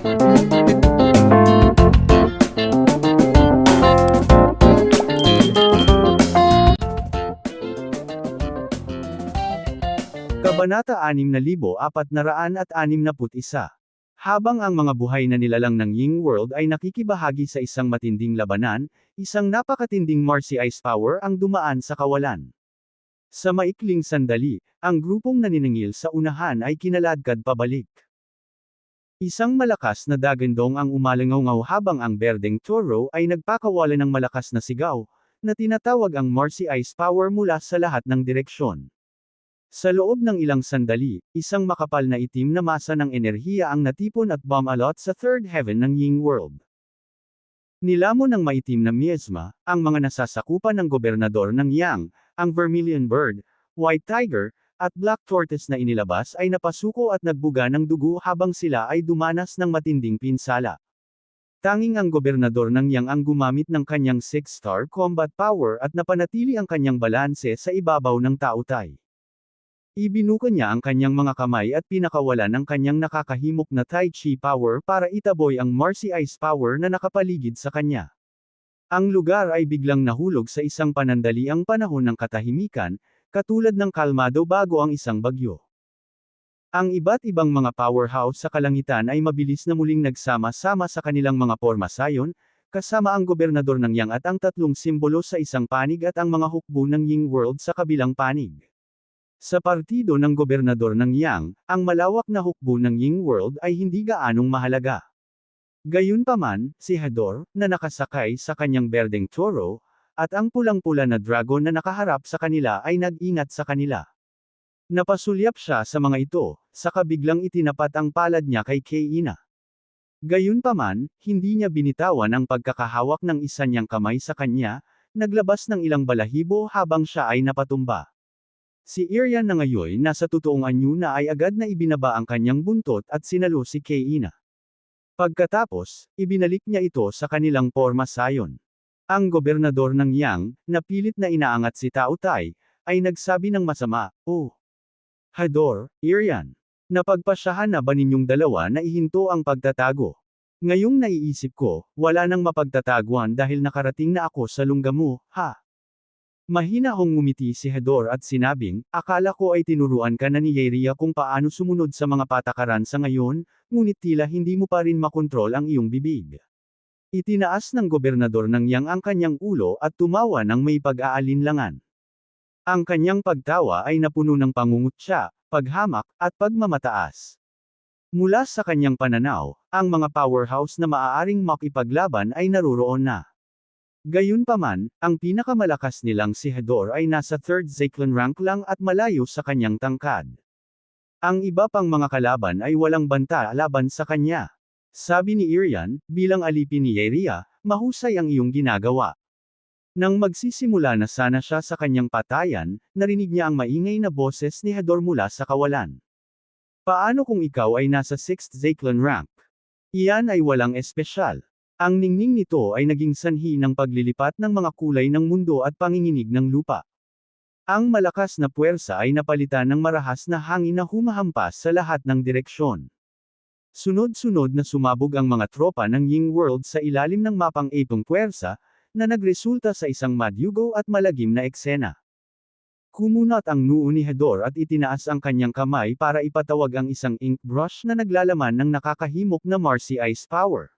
Kabanata 6461. Habang ang mga buhay na nilalang ng Ying World ay nakikibahagi sa isang matinding labanan, isang napakatinding Marcy Ice Power ang dumaan sa kawalan. Sa maikling sandali, ang grupong naniningil sa unahan ay kinaladkad pabalik. Isang malakas na dagandong ang umalangaw habang ang berdeng toro ay nagpakawala ng malakas na sigaw, na tinatawag ang Marcy Ice Power mula sa lahat ng direksyon. Sa loob ng ilang sandali, isang makapal na itim na masa ng enerhiya ang natipon at bumalot sa third heaven ng Ying World. Nilamon ng maitim na miasma, ang mga nasasakupan ng gobernador ng Yang, ang Vermilion Bird, White Tiger, at Black Tortoise na inilabas ay napasuko at nagbuga ng dugo habang sila ay dumanas ng matinding pinsala. Tanging ang gobernador ng Yang ang gumamit ng kanyang 6-star combat power at napanatili ang kanyang balanse sa ibabaw ng tautay. Ibinuka niya ang kanyang mga kamay at pinakawalan ang kanyang nakakahimok na Tai Chi power para itaboy ang Marcy Ice power na nakapaligid sa kanya. Ang lugar ay biglang nahulog sa isang panandaliang panahon ng katahimikan, katulad ng kalmado bago ang isang bagyo. Ang iba't ibang mga powerhouse sa kalangitan ay mabilis na muling nagsama-sama sa kanilang mga pormasayon, kasama ang gobernador ng Yang at ang tatlong simbolo sa isang panig at ang mga hukbo ng Ying World sa kabilang panig. Sa partido ng gobernador ng Yang, ang malawak na hukbo ng Ying World ay hindi gaanong mahalaga. Gayunpaman, si Hador, na nakasakay sa kanyang berdeng toro, at ang pulang-pula na dragon na nakaharap sa kanila ay nag-ingat sa kanila. Napasulyap siya sa mga ito, saka biglang itinapat ang palad niya kay Kaina. Gayunpaman, hindi niya binitawan ang pagkakahawak ng isa niyang kamay sa kanya, naglabas ng ilang balahibo habang siya ay napatumba. Si Irian na ngayon nasa totoong anyo na ay agad na ibinaba ang kanyang buntot at sinalo si Kaina. Pagkatapos, ibinalik niya ito sa kanilang pormasayon. Ang gobernador ng Yang, na pilit na inaangat si Tao Tai, ay nagsabi ng masama, "Oh, Hador, Irian, napagpasyahan na ba ninyong dalawa na ihinto ang pagtatago? Ngayong naiisip ko, wala nang mapagtataguan dahil nakarating na ako sa lungga mo, ha?" Mahinahong ngumiti si Hador at sinabing, "Akala ko ay tinuruan ka na ni Yeria kung paano sumunod sa mga patakaran sa ngayon, ngunit tila hindi mo pa rin makontrol ang iyong bibig." Itinaas ng gobernador ng Yang ang kanyang ulo at tumawa ng may pag-aalinlangan. Ang kanyang pagtawa ay napuno ng pangungutya, paghamak, at pagmamataas. Mula sa kanyang pananaw, ang mga powerhouse na maaaring makipaglaban ay naroroon na. Gayunpaman, ang pinakamalakas nilang si Hador ay nasa 3rd Zeklan rank lang at malayo sa kanyang tangkad. Ang iba pang mga kalaban ay walang banta laban sa kanya. Sabi ni Irian, bilang alipin ni Yeria, "Mahusay ang iyong ginagawa." Nang magsisimula na sana siya sa kanyang patayan, narinig niya ang maingay na boses ni Hador mula sa kawalan. "Paano kung ikaw ay nasa 6th Zeklan rank? Iyan ay walang espesyal." Ang ningning nito ay naging sanhi ng paglilipat ng mga kulay ng mundo at panginginig ng lupa. Ang malakas na puwersa ay napalitan ng marahas na hangin na humahampas sa lahat ng direksyon. Sunod-sunod na sumabog ang mga tropa ng Ying World sa ilalim ng mapang epong puwersa, na nagresulta sa isang madyugo at malagim na eksena. Kumunat ang noo ni Hador at itinaas ang kanyang kamay para ipatawag ang isang ink brush na naglalaman ng nakakahimok na Marcy Ice power.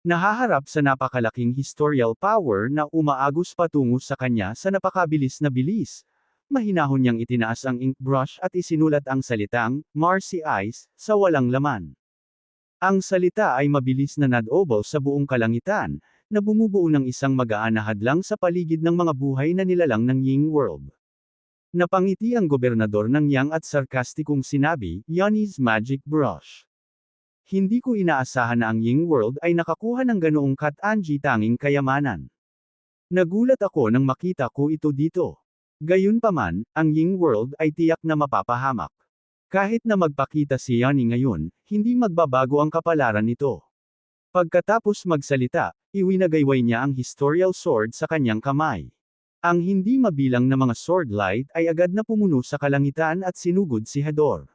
Nahaharap sa napakalaking historical power na umaagos patungo sa kanya sa napakabilis na bilis. Mahinahon niyang itinaas ang ink brush at isinulat ang salitang, "Marcy Ice," sa walang laman. Ang salita ay mabilis na nadobol sa buong kalangitan, na bumubuo ng isang magaan na hadlang sa paligid ng mga buhay na nilalang ng Ying World. Napangiti ang gobernador ng Yang at sarkastikong sinabi, "Yoni's magic brush. Hindi ko inaasahan na ang Ying World ay nakakuha ng ganoong kat-anji tanging kayamanan. Nagulat ako nang makita ko ito dito. Gayunpaman, ang Ying World ay tiyak na mapapahamak. Kahit na magpakita si Yani ngayon, hindi magbabago ang kapalaran nito." Pagkatapos magsalita, iwinagayway niya ang historical sword sa kanyang kamay. Ang hindi mabilang na mga sword light ay agad na pumuno sa kalangitan at sinugod si Hador.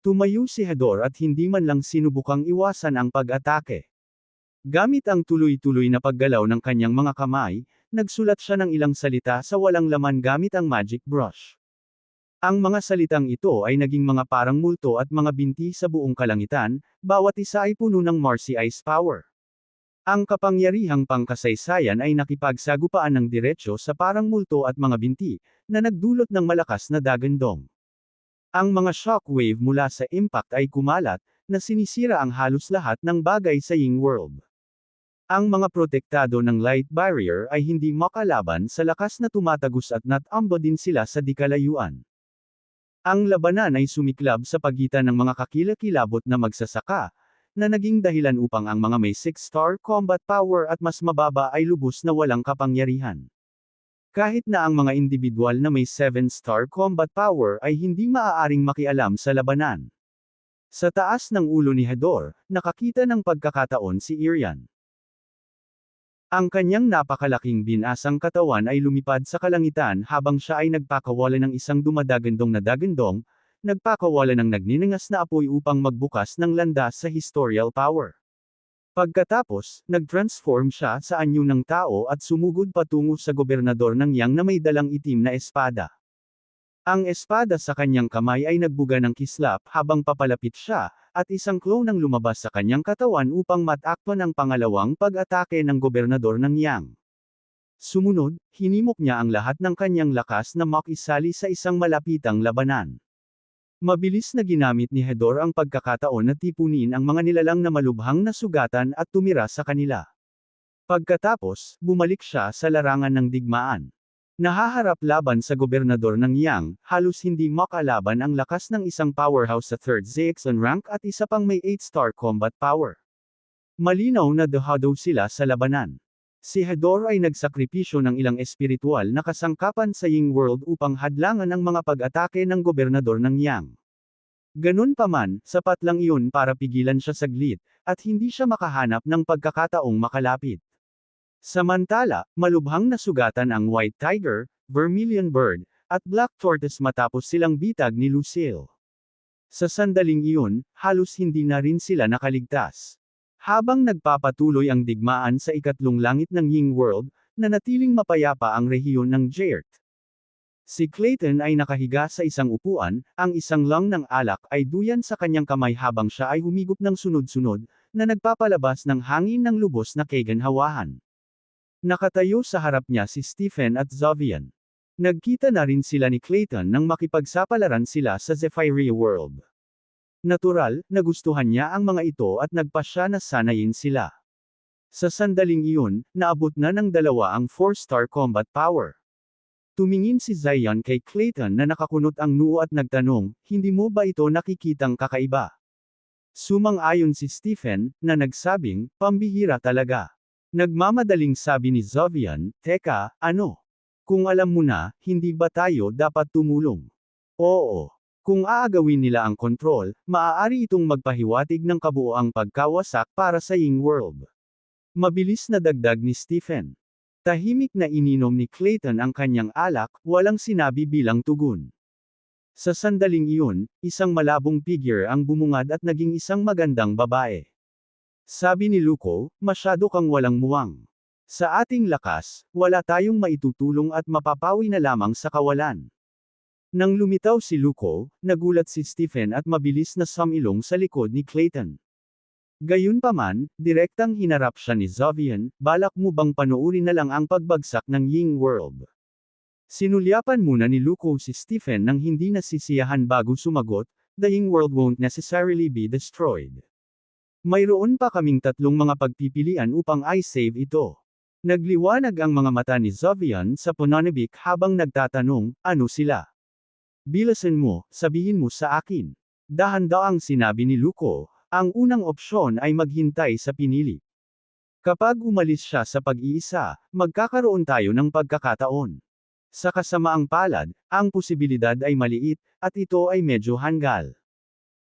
Tumayo si Hedor at hindi man lang sinubukang iwasan ang pag-atake. Gamit ang tuloy-tuloy na paggalaw ng kanyang mga kamay, nagsulat siya ng ilang salita sa walang laman gamit ang magic brush. Ang mga salitang ito ay naging mga parang multo at mga binti sa buong kalangitan, bawat isa ay puno ng Marcy Ice power. Ang kapangyarihang pangkasaysayan ay nakipagsagupaan ng diretsyo sa parang multo at mga binti, na nagdulot ng malakas na dagandong. Ang mga shockwave mula sa impact ay kumalat, na sinisira ang halos lahat ng bagay sa Ying World. Ang mga protektado ng light barrier ay hindi makalaban sa lakas na tumatagos at natambo din sila sa dikalayuan. Ang labanan ay sumiklab sa pagitan ng mga kakilakilabot na magsasaka, na naging dahilan upang ang mga may 6-star combat power at mas mababa ay lubos na walang kapangyarihan. Kahit na ang mga individual na may 7-star combat power ay hindi maaaring makialam sa labanan. Sa taas ng ulo ni Hedor, nakakita ng pagkakataon si Irian. Ang kanyang napakalaking binasang katawan ay lumipad sa kalangitan habang siya ay nagpakawala ng isang dumadagandong na dagandong, nagpakawala ng nagniningas na apoy upang magbukas ng landas sa historial power. Pagkatapos, nag-transform siya sa anyo ng tao at sumugod patungo sa gobernador ng Yang na may dalang itim na espada. Ang espada sa kanyang kamay ay nagbuga ng kislap habang papalapit siya, at isang clone ang lumabas sa kanyang katawan upang matakpan ang pangalawang pag-atake ng gobernador ng Yang. Sumunod, hinimok niya ang lahat ng kanyang lakas na makisali sa isang malapitang labanan. Mabilis na ginamit ni Hedor ang pagkakataon na tipunin ang mga nilalang na malubhang na sugatan at tumira sa kanila. Pagkatapos, bumalik siya sa larangan ng digmaan. Nahaharap laban sa gobernador ng Yang, halos hindi makalaban ang lakas ng isang powerhouse sa 3rd Zaxxon rank at isa pang may 8-star combat power. Malinaw na dehado sila sa labanan. Si Hedor ay nagsakripisyo ng ilang espiritual na kasangkapan sa Ying World upang hadlangan ang mga pag-atake ng gobernador ng Yang. Ganunpaman, sapat lang iyon para pigilan siya saglit, at hindi siya makahanap ng pagkakataong makalapit. Samantala, malubhang nasugatan ang White Tiger, Vermilion Bird, at Black Tortoise matapos silang bitag ni Lucille. Sa sandaling iyon, halos hindi na rin sila nakaligtas. Habang nagpapatuloy ang digmaan sa ikatlong langit ng Ying World, nanatiling mapayapa ang rehiyon ng Jert. Si Clayton ay nakahiga sa isang upuan, ang isang lang ng alak ay duyan sa kanyang kamay habang siya ay humigop ng sunod-sunod, na nagpapalabas ng hangin ng lubos na kaganhawahan. Nakatayo sa harap niya si Stephen at Zovian. Nagkita na rin sila ni Clayton nang makipagsapalaran sila sa Zephyria World. Natural, nagustuhan niya ang mga ito at nagpasya na sanayin sila. Sa sandaling iyon, naabot na ng dalawa ang 4-star combat power. Tumingin si Zion kay Clayton na nakakunot ang noo at nagtanong, hindi mo ba ito nakikitang kakaiba? Sumang-ayon si Stephen, na nagsabing, pambihira talaga. Nagmamadaling sabi ni Zovian, teka, ano? Kung alam mo na, hindi ba tayo dapat tumulong? Oo. Kung aagawin nila ang kontrol, maaari itong magpahiwatig ng kabuoang pagkawasak para sa Ying World. Mabilis na dagdag ni Stephen. Tahimik na ininom ni Clayton ang kanyang alak, walang sinabi bilang tugon. Sa sandaling iyon, isang malabong figure ang bumungad at naging isang magandang babae. Sabi ni Luko, masyado kang walang muwang. Sa ating lakas, wala tayong maitutulong at mapapawi na lamang sa kawalan. Nang lumitaw si Luko, nagulat si Stephen at mabilis na sumilong sa likod ni Clayton. Gayunpaman, direktang hinarap siya ni Zovian, balak mo bang panuurin na lang ang pagbagsak ng Ying World? Sinulyapan muna ni Luko si Stephen nang hindi nasisiyahan bago sumagot, the Ying World won't necessarily be destroyed. Mayroon pa kaming tatlong mga pagpipilian upang i-save ito. Nagliwanag ang mga mata ni Zovian sa pananabik habang nagtatanong, ano sila? Bilasan mo, sabihin mo sa akin. Dahan-daang sinabi ni Luko, ang unang opsyon ay maghintay sa pinili. Kapag umalis siya sa pag-iisa, magkakaroon tayo ng pagkakataon. Sa kasamaang palad, ang posibilidad ay maliit, at ito ay medyo hanggal.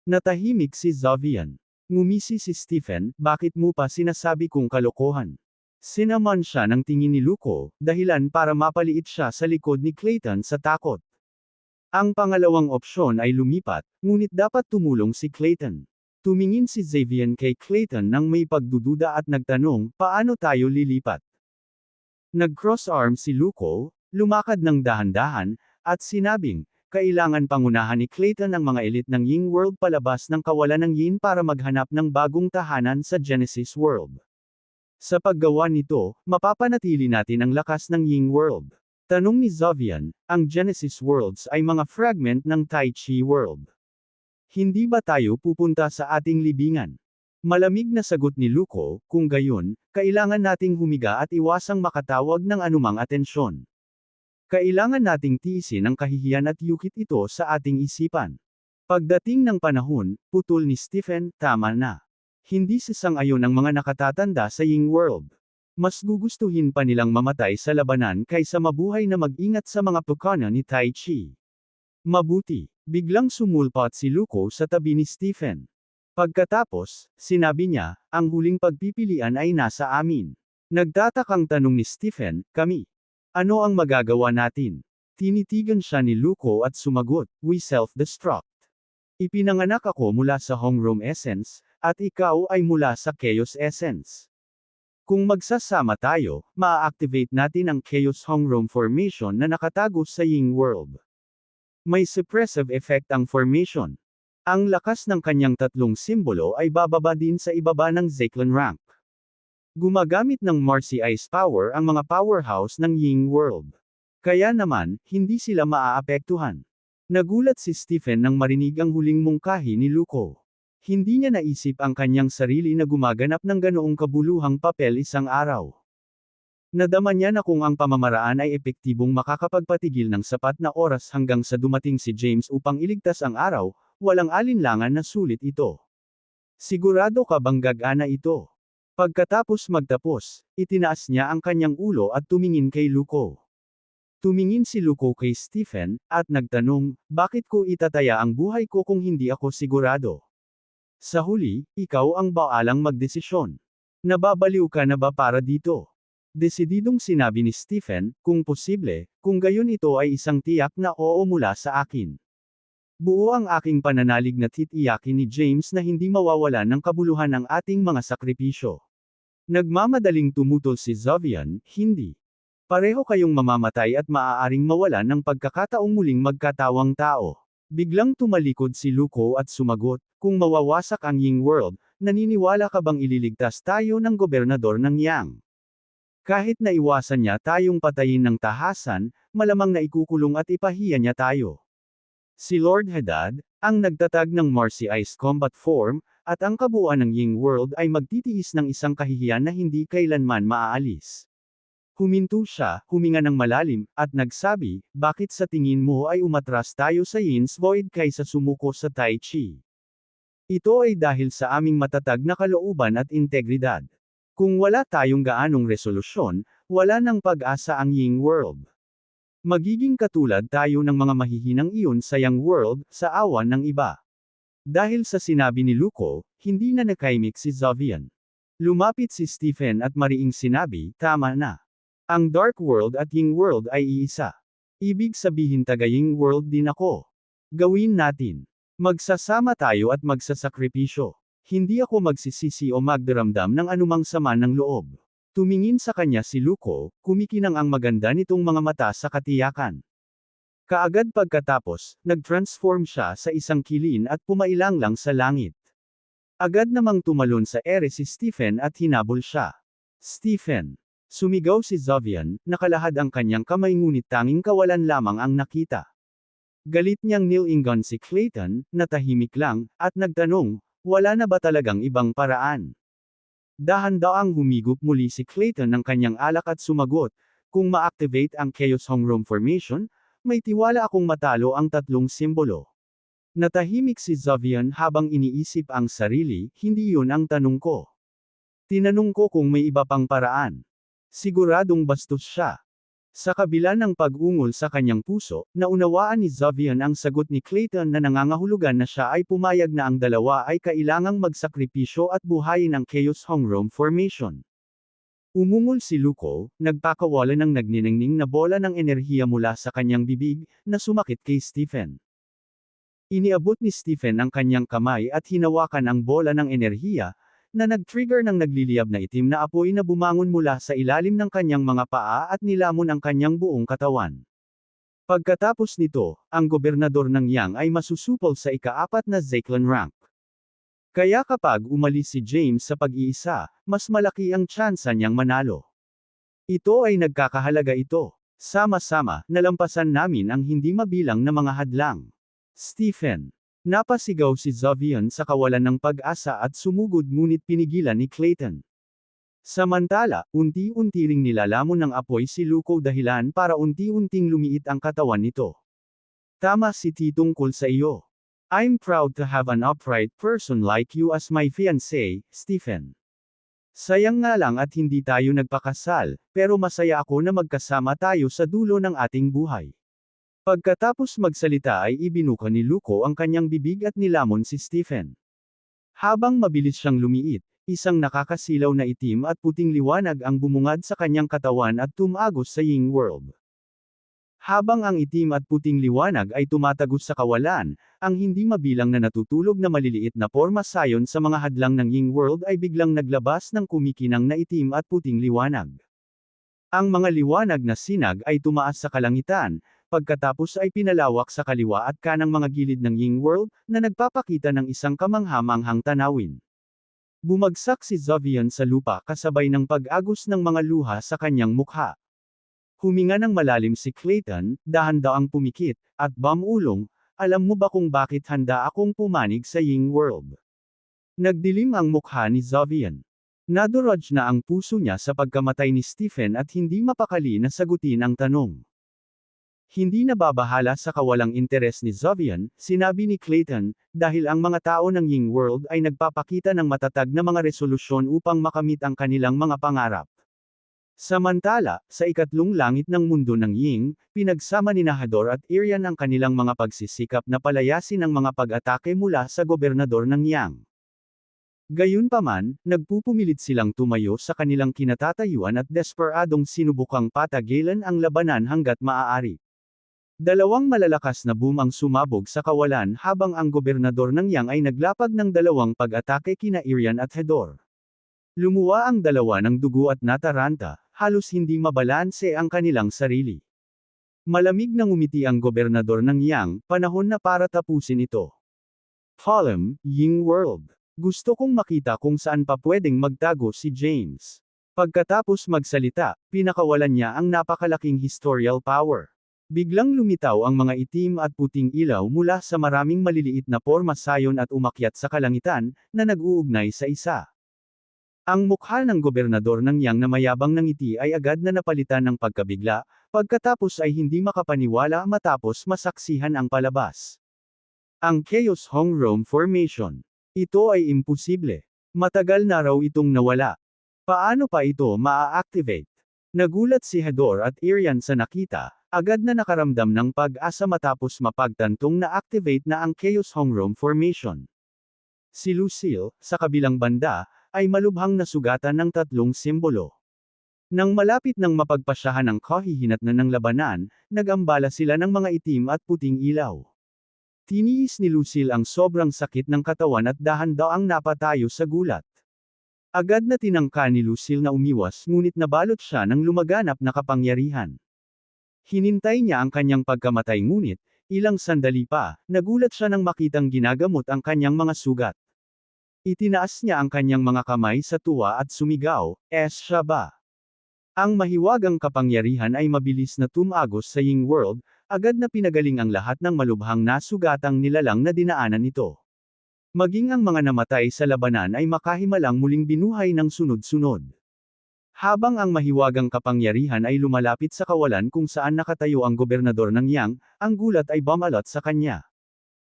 Natahimik si Zovian. Ngumisi si Stephen, bakit mo pa sinasabi kong kalokohan? Sinaman siya ng tingin ni Luko, dahilan para mapaliit siya sa likod ni Clayton sa takot. Ang pangalawang opsyon ay lumipat, ngunit dapat tumulong si Clayton. Tumingin si Xavier kay Clayton nang may pagdududa at nagtanong, paano tayo lilipat? Nag-cross arm si Luko, lumakad ng dahan-dahan, at sinabing, kailangan pangunahan ni Clayton ang mga elite ng Ying World palabas ng kawalan ng Yin para maghanap ng bagong tahanan sa Genesis World. Sa paggawa nito, mapapanatili natin ang lakas ng Ying World. Tanong ni Zovian, ang Genesis Worlds ay mga fragment ng Tai Chi World. Hindi ba tayo pupunta sa ating libingan? Malamig na sagot ni Luko, kung gayon, kailangan nating humiga at iwasang makatawag ng anumang atensyon. Kailangan nating tiisin ang kahihiyan at yukit ito sa ating isipan. Pagdating ng panahon, putol ni Stephen, tama na. Hindi sasang-ayon ang mga nakatatanda sa Ying World. Mas gugustuhin pa nilang mamatay sa labanan kaysa mabuhay na mag-ingat sa mga pukana ni Tai Chi. Mabuti, biglang sumulpat si Luko sa tabi ni Stephen. Pagkatapos, sinabi niya, ang huling pagpipilian ay nasa amin. Nagtatakang tanong ni Stephen, kami. Ano ang magagawa natin? Tinitigan siya ni Luko at sumagot, we self-destruct. Ipinanganak ako mula sa Hongrom Essence, at ikaw ay mula sa Chaos Essence. Kung magsasama tayo, maa-activate natin ang Chaos Hongrom Formation na nakatago sa Ying World. May suppressive effect ang formation. Ang lakas ng kanyang tatlong simbolo ay bababa din sa ibaba ng Zeklan rank. Gumagamit ng Marcy Ice Power ang mga powerhouse ng Ying World. Kaya naman, hindi sila maaapektuhan. Nagulat si Stephen nang marinig ang huling mungkahi ni Luko. Hindi niya naisip ang kanyang sarili na gumaganap ng ganoong kabuluhang papel isang araw. Nadama niya na kung ang pamamaraan ay epektibong makakapagpatigil ng sapat na oras hanggang sa dumating si James upang iligtas ang araw, walang alinlangan na sulit ito. Sigurado ka bang gagana ito? Pagkatapos magtapos, itinaas niya ang kanyang ulo at tumingin kay Luko. Tumingin si Luko kay Stephen, at nagtanong, bakit ko itataya ang buhay ko kung hindi ako sigurado? Sa huli, ikaw ang baalang magdesisyon. Nababaliw ka na ba para dito? Desididong sinabi ni Stephen, kung posible, kung gayon ito ay isang tiyak na oo mula sa akin. Buo ang aking pananalig na titiyakin ni James na hindi mawawalan ng kabuluhan ang ating mga sakripisyo. Nagmamadaling tumutol si Zovian, hindi. Pareho kayong mamamatay at maaaring mawalan ng pagkakataong muling magkatawang tao. Biglang tumalikod si Luko at sumagot, kung mawawasak ang Ying World, naniniwala ka bang ililigtas tayo ng gobernador ng Yang? Kahit na iwasan niya tayong patayin ng tahasan, malamang na ikukulong at ipahiya niya tayo. Si Lord Hadad, ang nagtatag ng Marcy Ice Combat Form, at ang kabuuan ng Ying World ay magtitiis ng isang kahihiyan na hindi kailanman maaalis. Huminto siya, huminga ng malalim, at nagsabi, bakit sa tingin mo ay umatras tayo sa Yin's Void kaysa sumuko sa Tai Chi? Ito ay dahil sa aming matatag na kalooban at integridad. Kung wala tayong gaanong resolusyon, wala nang pag-asa ang Ying World. Magiging katulad tayo ng mga mahihinang iyon sa Yang World, sa awan ng iba. Dahil sa sinabi ni Luko, hindi na nakaimik si Zovian. Lumapit si Stephen at mariing sinabi, tama na. Ang Dark World at Ying World ay iisa. Ibig sabihin taga-Ying World din ako. Gawin natin. Magsasama tayo at magsasakripisyo. Hindi ako magsisisi o magdaramdam ng anumang sama ng loob. Tumingin sa kanya si Luko, kumikinang ang maganda nitong mga mata sa katiyakan. Kaagad pagkatapos, nag-transform siya sa isang kilin at pumailanglang sa langit. Agad namang tumalon sa ere si Stephen at hinabol siya. Stephen! Sumigaw si Zovian, nakalahad ang kanyang kamay ngunit tanging kawalan lamang ang nakita. Galit niyang nilingon si Clayton, natahimik lang, at nagtanong, wala na ba talagang ibang paraan? Dahan-daang humigop muli si Clayton ng kanyang alak at sumagot, kung ma-activate ang Chaos Hongrom Formation, may tiwala akong matalo ang tatlong simbolo. Natahimik si Zovian habang iniisip ang sarili, hindi yun ang tanong ko. Tinanong ko kung may iba pang paraan. Siguradong bastos siya. Sa kabila ng pag-ungol sa kanyang puso, naunawaan ni Zovian ang sagot ni Clayton na nangangahulugan na siya ay pumayag na ang dalawa ay kailangang magsakripisyo at buhayin ang Chaos Hongrom Formation. Umungol si Luko, nagpakawala ng nagniningning na bola ng enerhiya mula sa kanyang bibig, na sumakit kay Stephen. Iniabot ni Stephen ang kanyang kamay at hinawakan ang bola ng enerhiya, na nag-trigger ng nagliliyab na itim na apoy na bumangon mula sa ilalim ng kanyang mga paa at nilamon ang kanyang buong katawan. Pagkatapos nito, ang gobernador ng Yang ay masusupol sa ika-4 na Zeklan rank. Kaya kapag umalis si James sa pag-iisa, mas malaki ang tsansa niyang manalo. Ito ay nagkakahalaga ito. Sama-sama, nalampasan namin ang hindi mabilang na mga hadlang. Stephen. Napasigaw si Zovian sa kawalan ng pag-asa at sumugod ngunit pinigilan ni Clayton. Samantala, unti-unti ring nilalamon ng apoy si Luko dahilan para unti-unting lumiit ang katawan nito. Tama si T tungkol sa iyo. I'm proud to have an upright person like you as my fiancé, Stephen. Sayang nga lang at hindi tayo nagpakasal, pero masaya ako na magkasama tayo sa dulo ng ating buhay. Pagkatapos magsalita ay ibinuka ni Luko ang kanyang bibig at nilamon si Stephen. Habang mabilis siyang lumiit, isang nakakasilaw na itim at puting liwanag ang bumungad sa kanyang katawan at tumagos sa Ying World. Habang ang itim at puting liwanag ay tumatagos sa kawalan, ang hindi mabilang na natutulog na maliliit na porma sayon sa mga hadlang ng Ying World ay biglang naglabas ng kumikinang na itim at puting liwanag. Ang mga liwanag na sinag ay tumaas sa kalangitan, pagkatapos ay pinalawak sa kaliwa at kanang mga gilid ng Ying World, na nagpapakita ng isang kamangha-manghang tanawin. Bumagsak si Zovian sa lupa kasabay ng pag-agos ng mga luha sa kanyang mukha. Huminga ng malalim si Clayton, dahan-daang pumikit, at bumulong, alam mo ba kung bakit handa akong pumanig sa Ying World? Nagdilim ang mukha ni Zovian. Nadurog na ang puso niya sa pagkamatay ni Stephen at hindi mapakali na sagutin ang tanong. Hindi nababahala sa kawalang interes ni Zovian, sinabi ni Clayton, dahil ang mga tao ng Ying World ay nagpapakita ng matatag na mga resolusyon upang makamit ang kanilang mga pangarap. Samantala, sa ikatlong langit ng mundo ng Ying, pinagsama ni Hador at Irian ang kanilang mga pagsisikap na palayasin ang mga pag-atake mula sa gobernador ng Yang. Gayunpaman, nagpupumilit silang tumayo sa kanilang kinatatayuan at desperadong sinubukang patagalan ang labanan hanggat maaari. Dalawang malalakas na boom ang sumabog sa kawalan habang ang gobernador ng Yang ay naglapag ng dalawang pag-atake kina Irian at Hador. Lumuwa ang dalawa ng dugo at nataranta, halos hindi mabalanse ang kanilang sarili. Malamig na ngumiti ang gobernador ng Yang, panahon na para tapusin ito. Column, Ying World. Gusto kong makita kung saan pa pwedeng magtago si James. Pagkatapos magsalita, pinakawalan niya ang napakalaking historical power. Biglang lumitaw ang mga itim at puting ilaw mula sa maraming maliliit na porma sayon at umakyat sa kalangitan, na nag-uugnay sa isa. Ang mukha ng gobernador ng Yang na mayabang ng ngiti ay agad na napalitan ng pagkabigla, pagkatapos ay hindi makapaniwala matapos masaksihan ang palabas. Ang Chaos Hong Rome Formation. Ito ay imposible. Matagal na raw itong nawala. Paano pa ito maa-activate? Nagulat si Hador at Irian sa nakita, agad na nakaramdam ng pag-asa matapos mapagtantong na-activate na ang Chaos Hong Rome Formation. Si Lucille, sa kabilang banda, ay malubhang nasugatan ng tatlong simbolo. Nang malapit ng mapagpasyahan ang kahihinatnan ng labanan, nag-ambala sila ng mga itim at puting ilaw. Tiniis ni Lucille ang sobrang sakit ng katawan at dahan-daang napatayo sa gulat. Agad na tinangka ni Lucille na umiwas ngunit nabalot siya ng lumaganap na kapangyarihan. Hinintay niya ang kanyang pagkamatay ngunit, ilang sandali pa, nagulat siya nang makitang ginagamot ang kanyang mga sugat. Itinaas niya ang kanyang mga kamay sa tuwa at sumigaw, siya ba? Ang mahiwagang kapangyarihan ay mabilis na tumagos sa Ying World, agad na pinagaling ang lahat ng malubhang nasugatang nilalang na dinaanan nito. Maging ang mga namatay sa labanan ay makahimalang muling binuhay ng sunod-sunod. Habang ang mahiwagang kapangyarihan ay lumalapit sa kawalan kung saan nakatayo ang gobernador ng Yang, ang gulat ay bumalot sa kanya.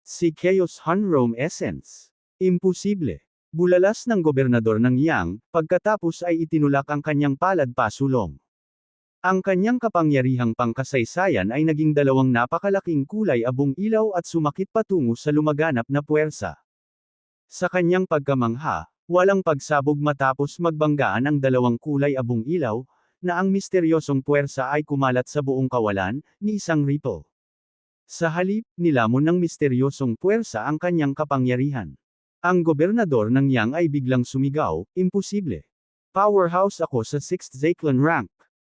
Si Chaos Hong Rome Essence. Imposible. Bulalas ng gobernador ng Yang, pagkatapos ay itinulak ang kanyang palad pasulong. Ang kanyang kapangyarihang pangkasaysayan ay naging dalawang napakalaking kulay abong ilaw at sumakit patungo sa lumaganap na puwersa. Sa kanyang pagkamangha, Walang pagsabog matapos magbanggaan ang dalawang kulay abong ilaw, na ang misteryosong puwersa ay kumalat sa buong kawalan, ni isang ripple. Sa halip, nilamon ng misteryosong puwersa ang kanyang kapangyarihan. Ang gobernador ng Yang ay biglang sumigaw, "Imposible! Powerhouse ako sa 6th Zeklan rank."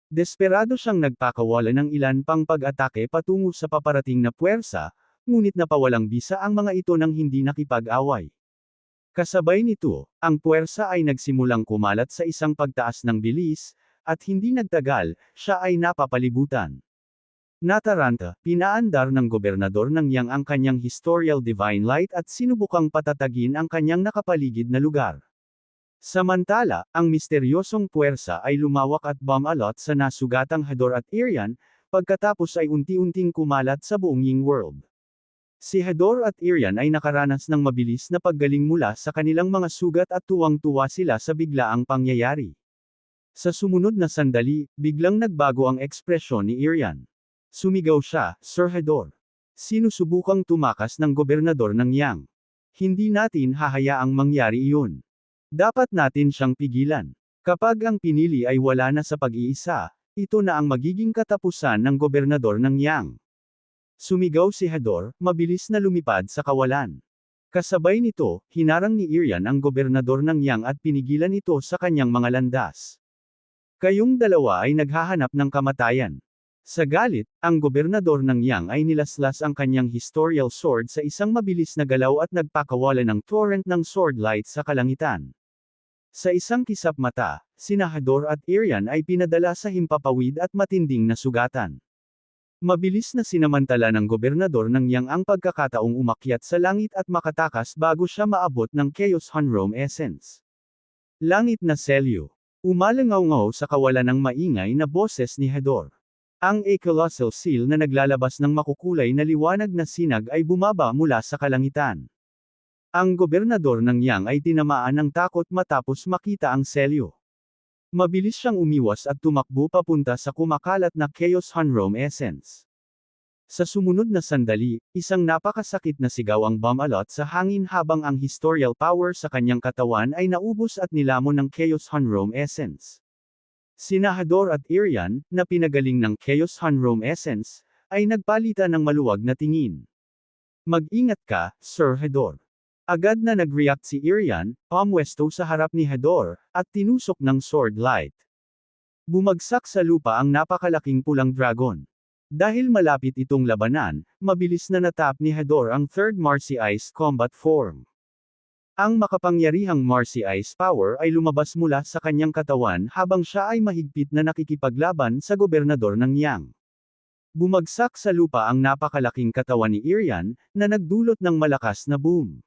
Desperado siyang nagpakawala ng ilan pang pag-atake patungo sa paparating na puwersa, ngunit napawalang bisa ang mga ito nang hindi nakipag-away. Kasabay nito, ang puwersa ay nagsimulang kumalat sa isang pagtaas ng bilis, at hindi nagtagal, siya ay napapalibutan. Nataranta, pinaandar ng gobernador ng Yang ang kanyang historial divine light at sinubukang patatagin ang kanyang nakapaligid na lugar. Samantala, ang misteryosong puwersa ay lumawak at bumalot sa nasugatang Hador at Irian, pagkatapos ay unti-unting kumalat sa buong Ying world. Si Hador at Irian ay nakaranas ng mabilis na paggaling mula sa kanilang mga sugat at tuwang-tuwa sila sa biglaang pangyayari. Sa sumunod na sandali, biglang nagbago ang ekspresyon ni Irian. Sumigaw siya, "Sir Hador." Sinusubukang tumakas ng gobernador ng Yang. "Hindi natin hahayaang mangyari iyon. Dapat natin siyang pigilan. Kapag ang pinili ay wala na sa pag-iisa, ito na ang magiging katapusan ng gobernador ng Yang." Sumigaw si Hador, mabilis na lumipad sa kawalan. Kasabay nito, hinarang ni Irian ang gobernador ng Yang at pinigilan ito sa kanyang mga landas. Kayong dalawa ay naghahanap ng kamatayan. Sa galit, ang gobernador ng Yang ay nilaslas ang kanyang historial sword sa isang mabilis na galaw at nagpakawala ng torrent ng sword light sa kalangitan. Sa isang kisap mata, sina Hador at Irian ay pinadala sa himpapawid at matinding na sugatan. Mabilis na sinamantala ng gobernador ng Yang ang pagkakataong umakyat sa langit at makatakas bago siya maabot ng Chaos Honrome Essence. Langit na selyo. Umalangaw-ngaw sa kawalan ng maingay na boses ni Hador. Ang colossal seal na naglalabas ng makukulay na liwanag na sinag ay bumaba mula sa kalangitan. Ang gobernador ng Yang ay tinamaan ng takot matapos makita ang selyo. Mabilis siyang umiwas at tumakbo papunta sa kumakalat na Chaos Honrome Essence. Sa sumunod na sandali, isang napakasakit na sigaw ang bumalot sa hangin habang ang historial power sa kanyang katawan ay naubos at nilamon ng Chaos Honrome Essence. Sina Hador at Irian, na pinagaling ng Chaos Honrome Essence, ay nagpalitan ng maluwag na tingin. "Mag-ingat ka, Sir Hador." Agad na nag-react si Irian, pumwesto sa harap ni Hador, at tinusok ng sword light. Bumagsak sa lupa ang napakalaking pulang dragon. Dahil malapit itong labanan, mabilis na natap ni Hador ang third Marcy Ice combat form. Ang makapangyarihang Marcy Ice power ay lumabas mula sa kanyang katawan habang siya ay mahigpit na nakikipaglaban sa gobernador ng Yang. Bumagsak sa lupa ang napakalaking katawan ni Irian, na nagdulot ng malakas na boom.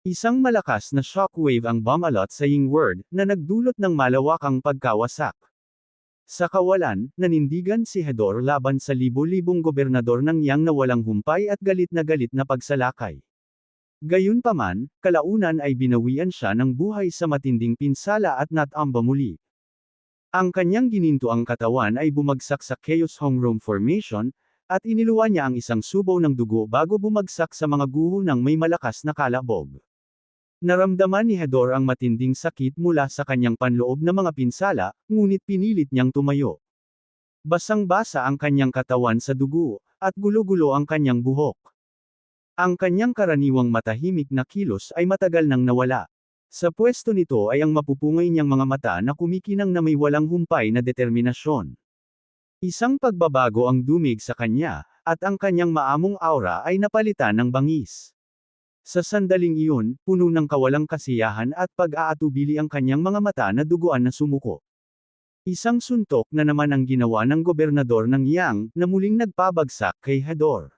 Isang malakas na shockwave ang bumalot sa Ying world, na nagdulot ng malawakang pagkawasak. Sa kawalan, nanindigan si Hador laban sa libo-libong gobernador ng Yang na walang humpay at galit na pagsalakay. Gayunpaman, kalaunan ay binawian siya ng buhay sa matinding pinsala at natamba muli. Ang kanyang gininto ang katawan ay bumagsak sa Chaos Honrome Formation, at iniluwa niya ang isang subaw ng dugo bago bumagsak sa mga guho ng may malakas na kalabog. Naramdaman ni Hador ang matinding sakit mula sa kanyang panloob na mga pinsala, ngunit pinilit niyang tumayo. Basang-basa ang kanyang katawan sa dugo, at gulo-gulo ang kanyang buhok. Ang kanyang karaniwang matahimik na kilos ay matagal nang nawala. Sa pwesto nito ay ang mapupungay niyang mga mata na kumikinang na may walang humpay na determinasyon. Isang pagbabago ang dumig sa kanya, at ang kanyang maamong aura ay napalitan ng bangis. Sa sandaling iyon, puno ng kawalang kasiyahan at pag-aatubili ang kanyang mga mata na duguan na sumuko. Isang suntok na naman ang ginawa ng gobernador ng Yang, na muling nagpabagsak kay Hador.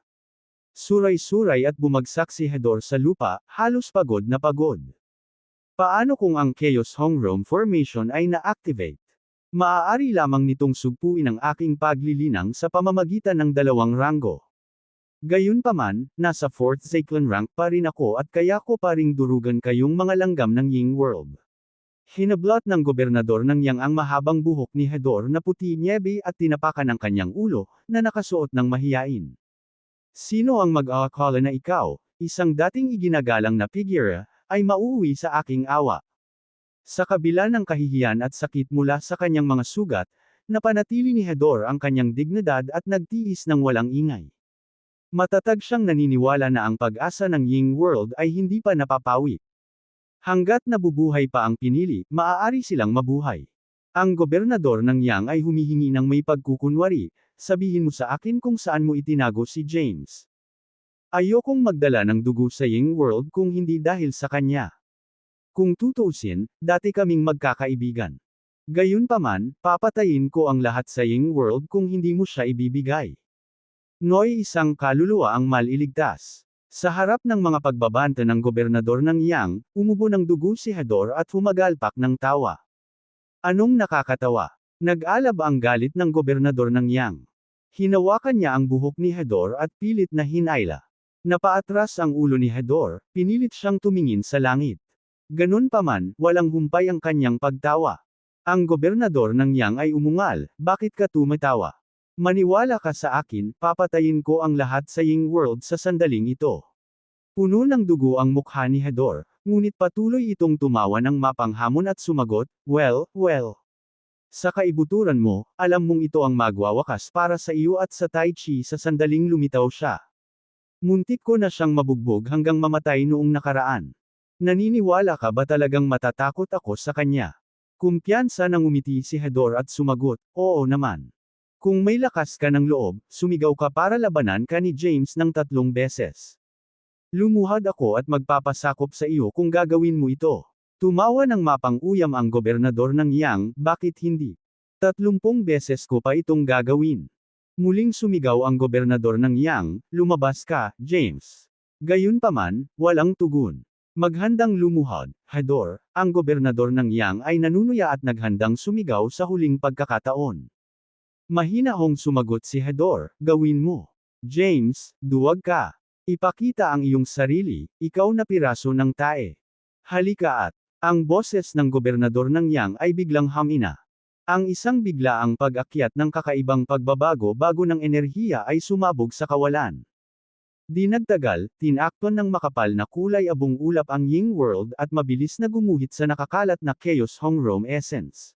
Suray-suray at bumagsak si Hador sa lupa, halos pagod na pagod. Paano kung ang Chaos Honrome Formation ay na-activate? Maaari lamang nitong sugpuin ang aking paglilinang sa pamamagitan ng dalawang ranggo. Gayunpaman, nasa 4th Zeklan rank pa rin ako at kaya ko pa ring durugan kayong mga langgam ng Ying world. Hinablot ng gobernador ng Yang ang mahabang buhok ni Hador na puti niebe at tinapakan ang kanyang ulo, na nakasuot ng mahiyain. Sino ang mag-aakala na ikaw, isang dating iginagalang na figure, ay mauuwi sa aking awa? Sa kabila ng kahihiyan at sakit mula sa kanyang mga sugat, napanatili ni Hedor ang kanyang dignidad at nagtiis ng walang ingay. Matatag siyang naniniwala na ang pag-asa ng Ying World ay hindi pa napapawi. Hanggat nabubuhay pa ang pinili, maaari silang mabuhay. Ang gobernador ng Yang ay humihingi ng may pagkukunwari, sabihin mo sa akin kung saan mo itinago si James. Ayokong magdala ng dugo sa Ying World kung hindi dahil sa kanya. Kung tutuusin, dati kaming magkakaibigan. Gayunpaman, papatayin ko ang lahat sa Ying World kung hindi mo siya ibibigay. Noy isang kaluluwa ang maliligtas. Sa harap ng mga pagbabanta ng gobernador ng Yang, umubo ng dugo si Hedor at humagalpak ng tawa. Anong nakakatawa? Nag-alab ang galit ng gobernador ng Yang. Hinawakan niya ang buhok ni Hedor at pilit na hinayla. Napaatras ang ulo ni Hedor, pinilit siyang tumingin sa langit. Ganun pa man, walang humpay ang kanyang pagtawa. Ang gobernador ng Yang ay umungal, bakit ka tumatawa? Maniwala ka sa akin, papatayin ko ang lahat sa Ying World sa sandaling ito. Puno ng dugo ang mukha ni Hedor, ngunit patuloy itong tumawa ng mapanghamon at sumagot, well. Sa kaibuturan mo, alam mong ito ang magwawakas para sa iyo at sa Tai Chi sa sandaling lumitaw siya. Muntik ko na siyang mabugbog hanggang mamatay noong nakaraan. Naniniwala ka ba talagang matatakot ako sa kanya? Kumpiyansa nang umiti si Hedor at sumagot, oo naman. Kung may lakas ka ng loob, sumigaw ka para labanan ka ni James ng 3 beses. Lumuhad ako at magpapasakop sa iyo kung gagawin mo ito. Tumawa ng mapang-uyam ang gobernador ng Yang, bakit hindi? 30 beses ko pa itong gagawin. Muling sumigaw ang gobernador ng Yang, lumabas ka, James. Gayunpaman, walang tugon. Maghandang lumuhad, Hedor, ang gobernador ng Yang ay nanunuya at naghandang sumigaw sa huling pagkakataon. Mahinahong sumagot si Hedor, gawin mo. James, duwag ka. Ipakita ang iyong sarili, ikaw na piraso ng tae. Halika at, ang boses ng gobernador ng Yang ay biglang hamina. Ang isang biglaang pag-akyat ng kakaibang pagbabago bago ng enerhiya ay sumabog sa kawalan. Di nagtagal, tinakpan ng makapal na kulay abong ulap ang Ying World at mabilis na gumuhit sa nakakalat na Chaos Hongrome Essence.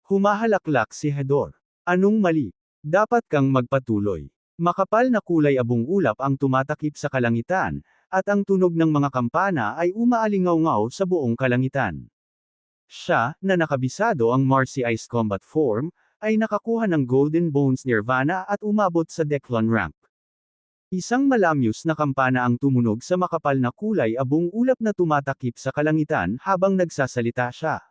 Humahalaklak si Hedor. Anong mali? Dapat kang magpatuloy. Makapal na kulay abong ulap ang tumatakip sa kalangitan, at ang tunog ng mga kampana ay umaalingaw-ngaw sa buong kalangitan. Siya, na nakabisado ang Marcy Ice Combat Form, ay nakakuha ng Golden Bones Nirvana at umabot sa Declon Ramp. Isang malamyos na kampana ang tumunog sa makapal na kulay abong ulap na tumatakip sa kalangitan habang nagsasalita siya.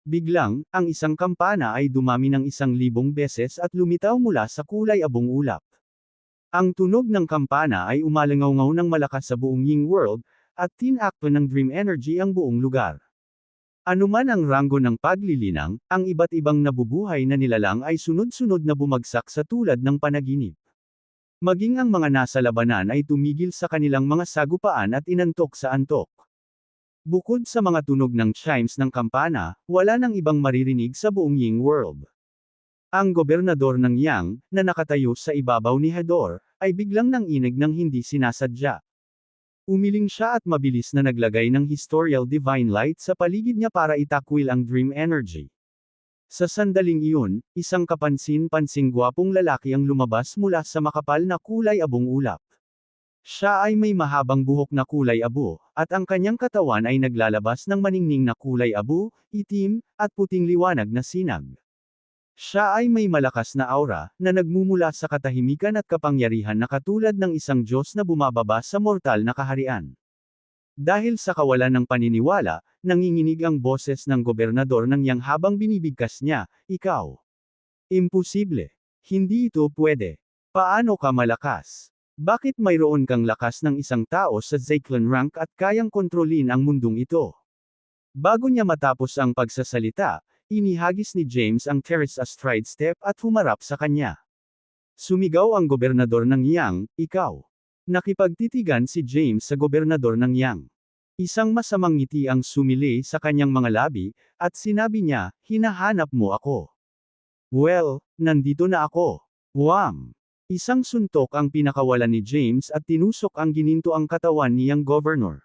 Biglang, ang isang kampana ay dumami ng 1,000 beses at lumitaw mula sa kulay abong ulap. Ang tunog ng kampana ay umalingaw-ngaw ng malakas sa buong Ying World, at tinakpan ng dream energy ang buong lugar. Anuman ang ranggo ng paglilinang, ang iba't ibang nabubuhay na nilalang ay sunod-sunod na bumagsak sa tulad ng panaginip. Maging ang mga nasa labanan ay tumigil sa kanilang mga sagupaan at inantok sa antok. Bukod sa mga tunog ng chimes ng kampana, wala nang ibang maririnig sa buong Ying World. Ang gobernador ng Yang, na nakatayo sa ibabaw ni Hedor, ay biglang nanginig ng hindi sinasadya. Umiling siya at mabilis na naglagay ng historial divine light sa paligid niya para itakwil ang dream energy. Sa sandaling iyon, isang kapansin-pansing gwapong lalaki ang lumabas mula sa makapal na kulay abong ulap. Siya ay may mahabang buhok na kulay abo, at ang kanyang katawan ay naglalabas ng maningning na kulay abo, itim, at puting liwanag na sinag. Siya ay may malakas na aura, na nagmumula sa katahimikan at kapangyarihan na katulad ng isang Diyos na bumababa sa mortal na kaharian. Dahil sa kawalan ng paniniwala, nanginginig ang boses ng gobernador ng Yang habang binibigkas niya, ikaw. Imposible. Hindi ito pwede. Paano ka malakas? Bakit mayroon kang lakas ng isang tao sa Zyklon rank at kayang kontrolin ang mundong ito? Bago niya matapos ang pagsasalita, inihagis ni James ang Terrace Astride Step at humarap sa kanya. Sumigaw ang gobernador ng Yang, ikaw. Nakipagtitigan si James sa gobernador ng Yang. Isang masamang ngiti ang sumili sa kanyang mga labi, at sinabi niya, hinahanap mo ako. Well, nandito na ako. Wham! Isang suntok ang pinakawalan ni James at tinusok ang gininto ang katawan niyang governor.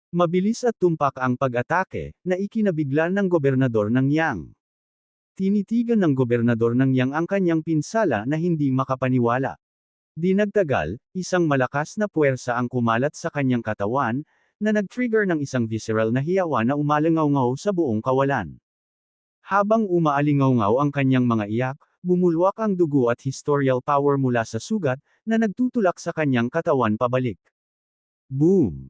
Mabilis at tumpak ang pag-atake, na ikinabigla ng gobernador ng Yang. Tinitigan ng gobernador ng Yang ang kanyang pinsala na hindi makapaniwala. Di nagtagal, isang malakas na puwersa ang kumalat sa kanyang katawan, na nag-trigger ng isang visceral na hiyawan na umalingaw-ngaw sa buong kawalan. Habang umaalingaw-ngaw ang kanyang mga iyak, bumulwak ang dugo at historial power mula sa sugat, na nagtutulak sa kanyang katawan pabalik. Boom!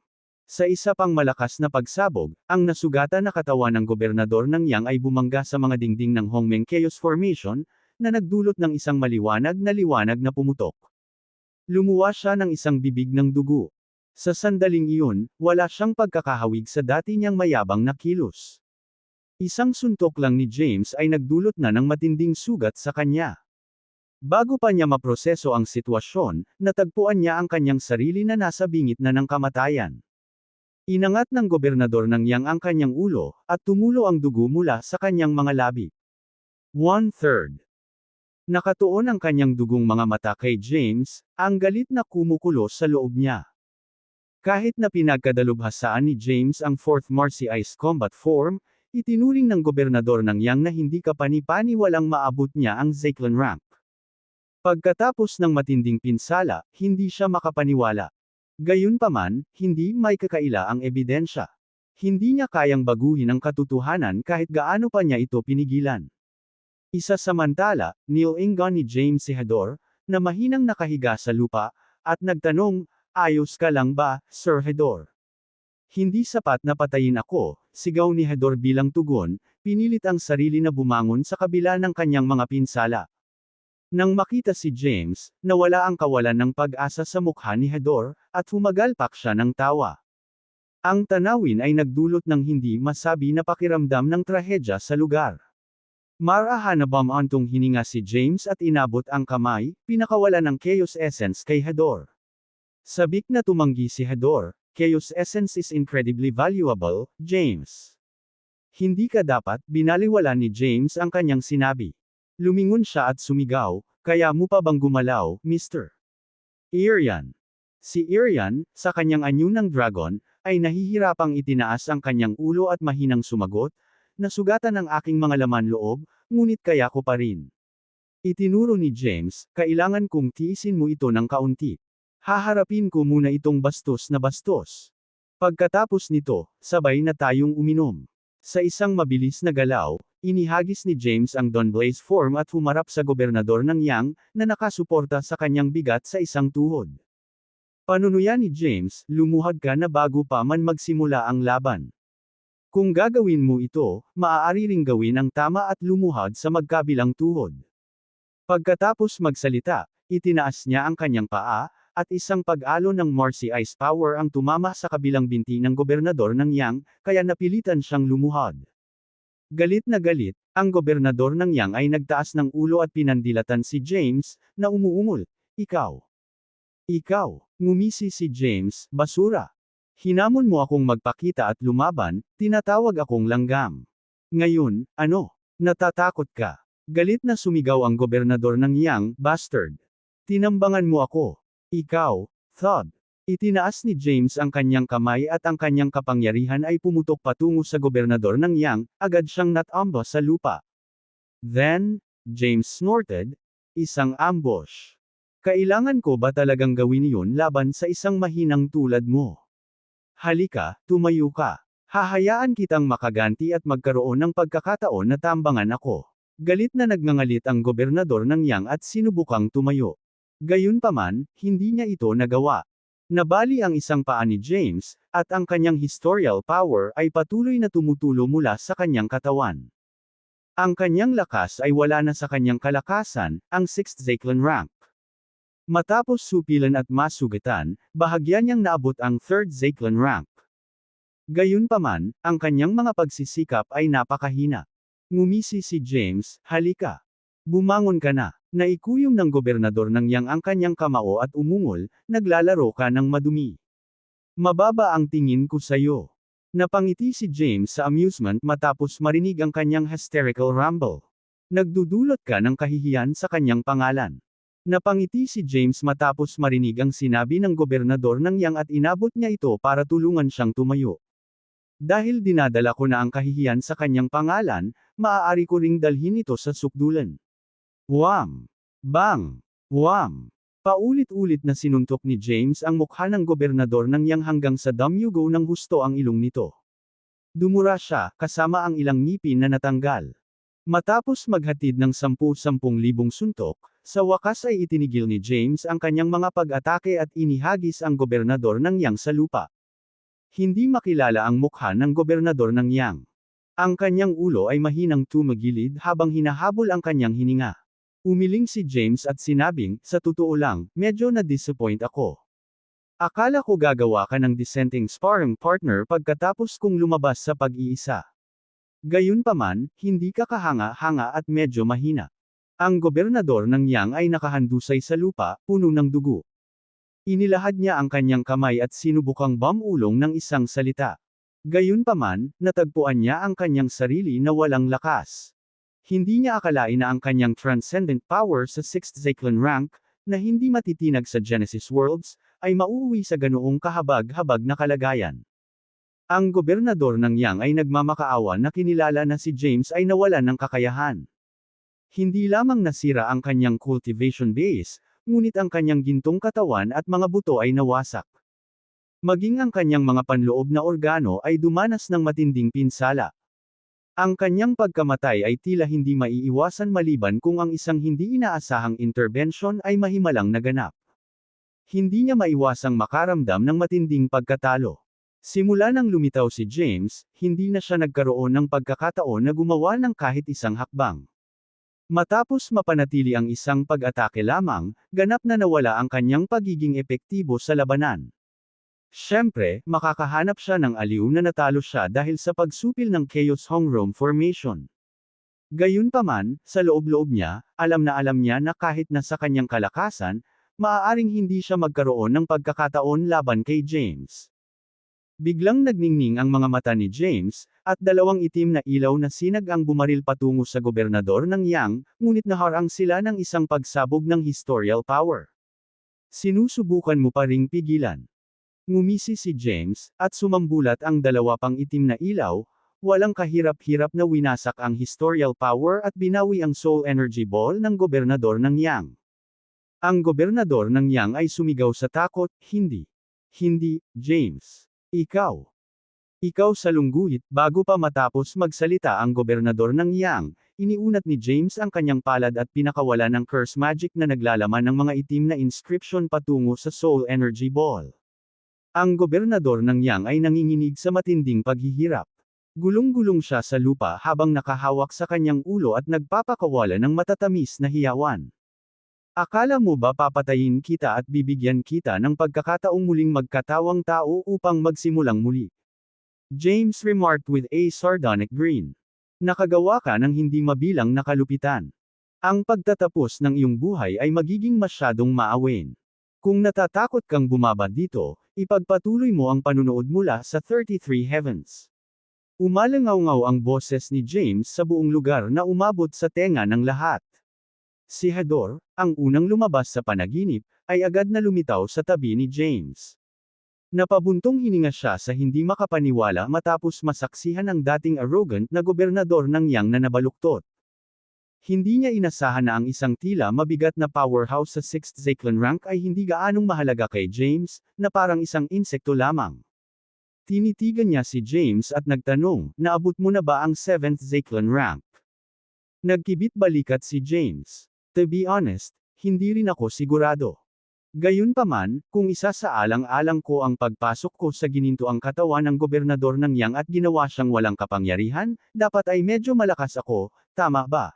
Sa isa pang malakas na pagsabog, ang nasugatan na katawan ng gobernador ng Yang ay bumangga sa mga dingding ng Hongmeng Chaos Formation, na nagdulot ng isang maliwanag na pumutok. Lumuwa siya ng isang bibig ng dugo. Sa sandaling iyon, wala siyang pagkakahawig sa dati niyang mayabang na kilos. Isang suntok lang ni James ay nagdulot na ng matinding sugat sa kanya. Bago pa niya maproseso ang sitwasyon, natagpuan niya ang kanyang sarili na nasa bingit na ng kamatayan. Inangat ng gobernador ng Yang ang kanyang ulo, at tumulo ang dugo mula sa kanyang mga labi. 1/3. Nakatuon ang kanyang dugong mga mata kay James, ang galit na kumukulo sa loob niya. Kahit na pinagkadalubhasaan ni James ang 4th Marcy Ice Combat Form, itinuring ng gobernador ng Yang na hindi kapani-paniwalang maabot niya ang Zeklan rank. Pagkatapos ng matinding pinsala, hindi siya makapaniwala. Gayunpaman, hindi may kakaila ang ebidensya. Hindi niya kayang baguhin ang katotohanan kahit gaano pa niya ito pinigilan. Isa samantala, nilingon ni James si Hedor, na mahinang nakahiga sa lupa, at nagtanong, "Ayos ka lang ba, Sir Hedor?" "Hindi sapat na patayin ako," sigaw ni Hedor bilang tugon, pinilit ang sarili na bumangon sa kabila ng kanyang mga pinsala. Nang makita si James, nawala ang kawalan ng pag-asa sa mukha ni Hedor, at humagalpak siya ng tawa. Ang tanawin ay nagdulot ng hindi masabi na pakiramdam ng trahedya sa lugar. Marahan na bumantong hininga si James at inabot ang kamay, pinakawalan ng Chaos Essence kay Hedor. Sabik na tumanggi si Hedor, "Chaos Essence is incredibly valuable, James." "Hindi ka dapat," binaliwala ni James ang kanyang sinabi. Lumingon siya at sumigaw, "Kaya mo pa bang gumalaw, Mr. Irian?" Si Irian, sa kanyang anyo ng dragon, ay nahihirapang itinaas ang kanyang ulo at mahinang sumagot, "Nasugatan ang aking mga laman loob, ngunit kaya ko pa rin." Itinuro ni James, "Kailangan kong tiisin mo ito ng kaunti. Haharapin ko muna itong bastos na bastos. Pagkatapos nito, sabay na tayong uminom." Sa isang mabilis na galaw, inihagis ni James ang Dawnblaze form at humarap sa gobernador ng Yang, na nakasuporta sa kanyang bigat sa isang tuhod. Panunuyan ni James, "Lumuhad ka na bago pa man magsimula ang laban. Kung gagawin mo ito, maaari ring gawin ang tama at lumuhad sa magkabilang tuhod." Pagkatapos magsalita, itinaas niya ang kanyang paa, at isang pag-alon ng Marcy Ice Power ang tumama sa kabilang binti ng gobernador ng Yang, kaya napilitan siyang lumuhad. Galit na galit, ang gobernador ng Yang ay nagtaas ng ulo at pinandilatan si James, na umuungol, "Ikaw! Ikaw!" Ngumisi si James, "Basura! Hinamon mo akong magpakita at lumaban, tinatawag akong langgam. Ngayon, ano? Natatakot ka?" Galit na sumigaw ang gobernador ng Yang, "Bastard! Tinambangan mo ako! Ikaw, thug!" Itinaas ni James ang kanyang kamay at ang kanyang kapangyarihan ay pumutok patungo sa gobernador ng Yang, agad siyang natumba sa lupa. Then, James snorted, "Isang ambush. Kailangan ko ba talagang gawin iyon laban sa isang mahinang tulad mo? Halika, tumayo ka. Hahayaan kitang makaganti at magkaroon ng pagkakataon na tambangan ako." Galit na nagngangalit ang gobernador ng Yang at sinubukang tumayo. Gayunpaman, hindi niya ito nagawa. Nabali ang isang paa ni James, at ang kanyang historial power ay patuloy na tumutulo mula sa kanyang katawan. Ang kanyang lakas ay wala na sa kanyang kalakasan, ang 6th Zeklan rank. Matapos supilan at masugatan, bahagya niyang naabot ang 3rd Zeklan rank. Gayunpaman, ang kanyang mga pagsisikap ay napakahina. Ngumisi si James, "Halika. Bumangon ka na." Naikuyom ng gobernador ng Yang ang kanyang kamao at umungol, "Naglalaro ka ng madumi. Mababa ang tingin ko sayo." Napangiti si James sa amusement matapos marinig ang kanyang hysterical rumble. Nagdudulot ka ng kahihiyan sa kanyang pangalan. Napangiti si James matapos marinig ang sinabi ng gobernador ng Yang at inabot niya ito para tulungan siyang tumayo. Dahil dinadala ko na ang kahihiyan sa kanyang pangalan, maaari ko ring dalhin ito sa sukdulan. Wham! Bang! Wham! Paulit-ulit na sinuntok ni James ang mukha ng gobernador ng Yang hanggang sa damyugo ng husto ang ilong nito. Dumura siya, kasama ang ilang ngipin na natanggal. Matapos maghatid ng 10,000 suntok, sa wakas ay itinigil ni James ang kanyang mga pag-atake at inihagis ang gobernador ng Yang sa lupa. Hindi makilala ang mukha ng gobernador ng Yang. Ang kanyang ulo ay mahinang tumagilid habang hinahabol ang kanyang hininga. Umiling si James at sinabing, sa totoo lang, medyo na-disappoint ako. Akala ko gagawa ka ng dissenting sparring partner pagkatapos kong lumabas sa pag-iisa. Gayunpaman, hindi ka kahanga-hanga at medyo mahina. Ang gobernador ng Yang ay nakahandusay sa lupa, puno ng dugo. Inilahad niya ang kanyang kamay at sinubukang bamulong ng isang salita. Gayunpaman, natagpuan niya ang kanyang sarili na walang lakas. Hindi niya akalain na ang kanyang transcendent power sa 6th Zeklan rank, na hindi matitinag sa Genesis Worlds, ay mauuwi sa ganoong kahabag-habag na kalagayan. Ang gobernador ng Yang ay nagmamakaawa na kinilala na si James ay nawalan ng kakayahan. Hindi lamang nasira ang kanyang cultivation base, ngunit ang kanyang gintong katawan at mga buto ay nawasak. Maging ang kanyang mga panloob na organo ay dumanas ng matinding pinsala. Ang kanyang pagkamatay ay tila hindi maiiwasan maliban kung ang isang hindi inaasahang intervention ay mahimalang naganap. Hindi niya maiwasang makaramdam ng matinding pagkatalo. Simula nang lumitaw si James, hindi na siya nagkaroon ng pagkakataon na gumawa ng kahit isang hakbang. Matapos mapanatili ang isang pag-atake lamang, ganap na nawala ang kanyang pagiging epektibo sa labanan. Siyempre, makakahanap siya ng aliw na natalo siya dahil sa pagsupil ng Chaos Hongrome Formation. Gayunpaman, sa loob-loob niya, alam niya na kahit na sa kanyang kalakasan, maaaring hindi siya magkaroon ng pagkakataon laban kay James. Biglang nagningning ang mga mata ni James, at dalawang itim na ilaw na sinag ang bumaril patungo sa gobernador ng Yang, ngunit naharang sila ng isang pagsabog ng historical power. Sinusubukan mo pa ring pigilan. Ngumisi si James, at sumambulat ang dalawa pang itim na ilaw, walang kahirap-hirap na winasak ang historical power at binawi ang soul energy ball ng gobernador ng Yang. Ang gobernador ng Yang ay sumigaw sa takot, hindi. Hindi, James. Ikaw salungguhit, bago pa matapos magsalita ang gobernador ng Yang, iniunat ni James ang kanyang palad at pinakawala ng curse magic na naglalaman ng mga itim na inscription patungo sa soul energy ball. Ang gobernador ng Yang ay nanginginig sa matinding paghihirap. Gulong-gulong siya sa lupa habang nakahawak sa kanyang ulo at nagpapakawala ng matatamis na hiyawan. Akala mo ba papatayin kita at bibigyan kita ng pagkakataong muling magkatawang tao upang magsimulang muli? James remarked with a sardonic grin. Nakagawa ka ng hindi mabilang na kalupitan. Ang pagtatapos ng iyong buhay ay magiging masyadong maawin. Kung natatakot kang bumaba dito, ipagpatuloy mo ang panunood mula sa 33 Heavens. Umalangaw-ngaw ang boses ni James sa buong lugar na umabot sa tenga ng lahat. Si Hador, ang unang lumabas sa panaginip, ay agad na lumitaw sa tabi ni James. Napabuntong hininga siya sa hindi makapaniwala matapos masaksihan ang dating arrogant na gobernador ng Yang na nabaluktot. Hindi niya inasahan na ang isang tila mabigat na powerhouse sa 6th Zeklan rank ay hindi gaanong mahalaga kay James, na parang isang insekto lamang. Tinitigan niya si James at nagtanong, naabot mo na ba ang 7th Zeklan rank? Nagkibit balikat si James. To be honest, hindi rin ako sigurado. Gayunpaman, kung isa sa alang-alang ko ang pagpasok ko sa ginintoang katawan ng gobernador ng Yang at ginawa siyang walang kapangyarihan, dapat ay medyo malakas ako, tama ba?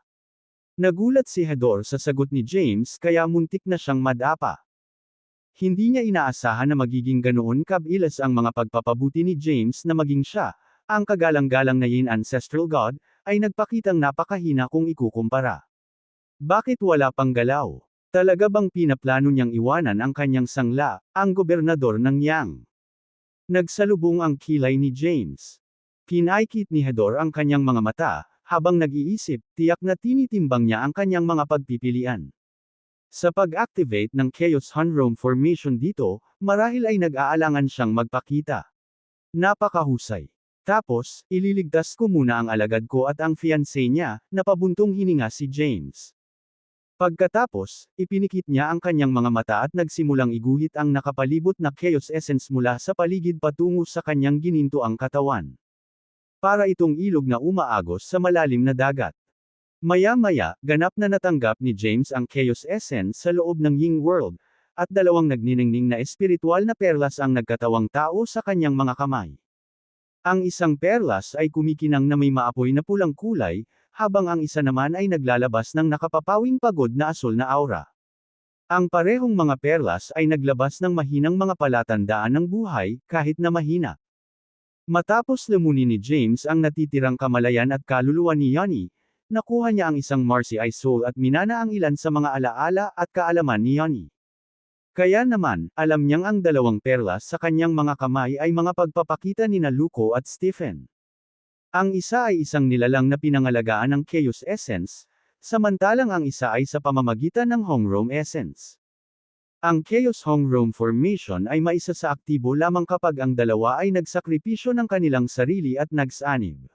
Nagulat si Hador sa sagot ni James kaya muntik na siyang madapa. Hindi niya inaasahan na magiging ganoon kabilas ang mga pagpapabuti ni James na maging siya, ang kagalang-galang na Yin Ancestral God, ay nagpakitang napakahina kung ikukumpara. Bakit wala pang galaw? Talaga bang pinaplano niyang iwanan ang kanyang sangla, ang gobernador ng Yang? Nagsalubong ang kilay ni James. Pinaikit ni Hador ang kanyang mga mata, habang nag-iisip, tiyak na tinitimbang niya ang kanyang mga pagpipilian. Sa pag-activate ng Chaos Honrome Formation dito, marahil ay nag-aalangan siyang magpakita. Napakahusay. Tapos, ililigtas ko muna ang alagad ko at ang fiancé niya, napabuntong hininga si James. Pagkatapos, ipinikit niya ang kanyang mga mata at nagsimulang iguhit ang nakapalibot na chaos essence mula sa paligid patungo sa kanyang ginintoang katawan. Para itong ilog na umaagos sa malalim na dagat. Maya-maya, ganap na natanggap ni James ang chaos essence sa loob ng Ying World, at dalawang nagniningning na espiritual na perlas ang nagkatawang tao sa kanyang mga kamay. Ang isang perlas ay kumikinang na may maapoy na pulang kulay, habang ang isa naman ay naglalabas ng nakapapawing pagod na asul na aura. Ang parehong mga perlas ay naglabas ng mahinang mga palatandaan ng buhay, kahit na mahina. Matapos lamunin ni James ang natitirang kamalayan at kaluluwa ni Yanni, nakuha niya ang isang Marcy Eye Soul at minana ang ilan sa mga alaala at kaalaman ni Yanni. Kaya naman, alam niyang ang dalawang perlas sa kanyang mga kamay ay mga pagpapakita ni Luko at Stephen. Ang isa ay isang nilalang na pinangalagaan ng Chaos Essence, samantalang ang isa ay sa pamamagitan ng Hongrome Essence. Ang Chaos Hongrome Formation ay maisa sa aktibo lamang kapag ang dalawa ay nagsakripisyo ng kanilang sarili at nagsanib.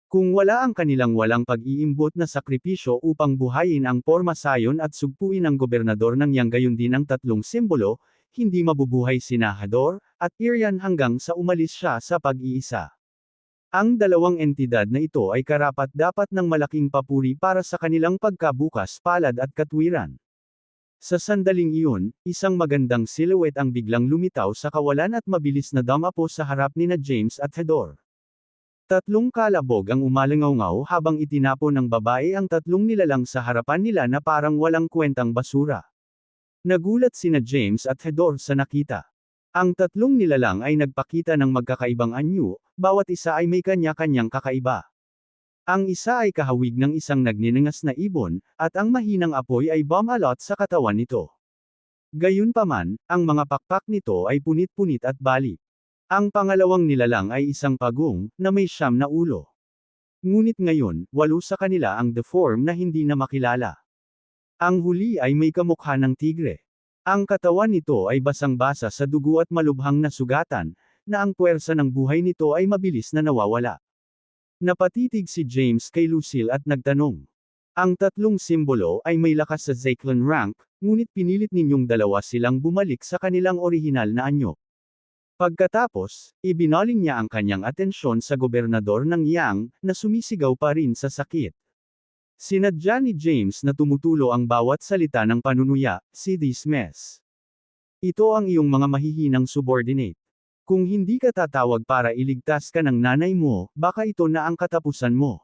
Kung wala ang kanilang walang pag-iimbot na sakripisyo upang buhayin ang porma sayon at sugpuin ang gobernador ng Yang gayon din ang tatlong simbolo, hindi mabubuhay si Hador, at Irian hanggang sa umalis siya sa pag-iisa. Ang dalawang entidad na ito ay karapat-dapat ng malaking papuri para sa kanilang pagkabukas palad at katwiran. Sa sandaling iyon, isang magandang silhouette ang biglang lumitaw sa kawalan at mabilis na dumapo sa harap ni James at Hador. Tatlong kalabog ang umalangaw habang itinapo ng babae ang tatlong nilalang sa harapan nila na parang walang kwentang basura. Nagulat sina James at Hador sa nakita. Ang tatlong nilalang ay nagpakita ng magkakaibang anyo, bawat isa ay may kanya-kanyang kakaiba. Ang isa ay kahawig ng isang nagninangas na ibon, at ang mahinang apoy ay bumalot sa katawan nito. Gayunpaman, ang mga pakpak nito ay punit-punit at bali. Ang pangalawang nilalang ay isang pagong, na may 9 na ulo. Ngunit ngayon, 8 sa kanila ang deform na hindi na makilala. Ang huli ay may kamukha ng tigre. Ang katawan nito ay basang-basa sa dugo at malubhang na sugatan, na ang puwersa ng buhay nito ay mabilis na nawawala. Napatitig si James kay Lucille at nagtanong. Ang tatlong simbolo ay may lakas sa Zyklon rank, ngunit pinilit ninyong dalawa silang bumalik sa kanilang orihinal na anyo. Pagkatapos, ibinaling niya ang kanyang atensyon sa gobernador ng Yang, na sumisigaw pa rin sa sakit. Sinadya ni James na tumutulo ang bawat salita ng panunuya, "See this mess. Ito ang iyong mga mahihinang subordinate. Kung hindi ka tatawag para iligtas ka ng nanay mo, baka ito na ang katapusan mo."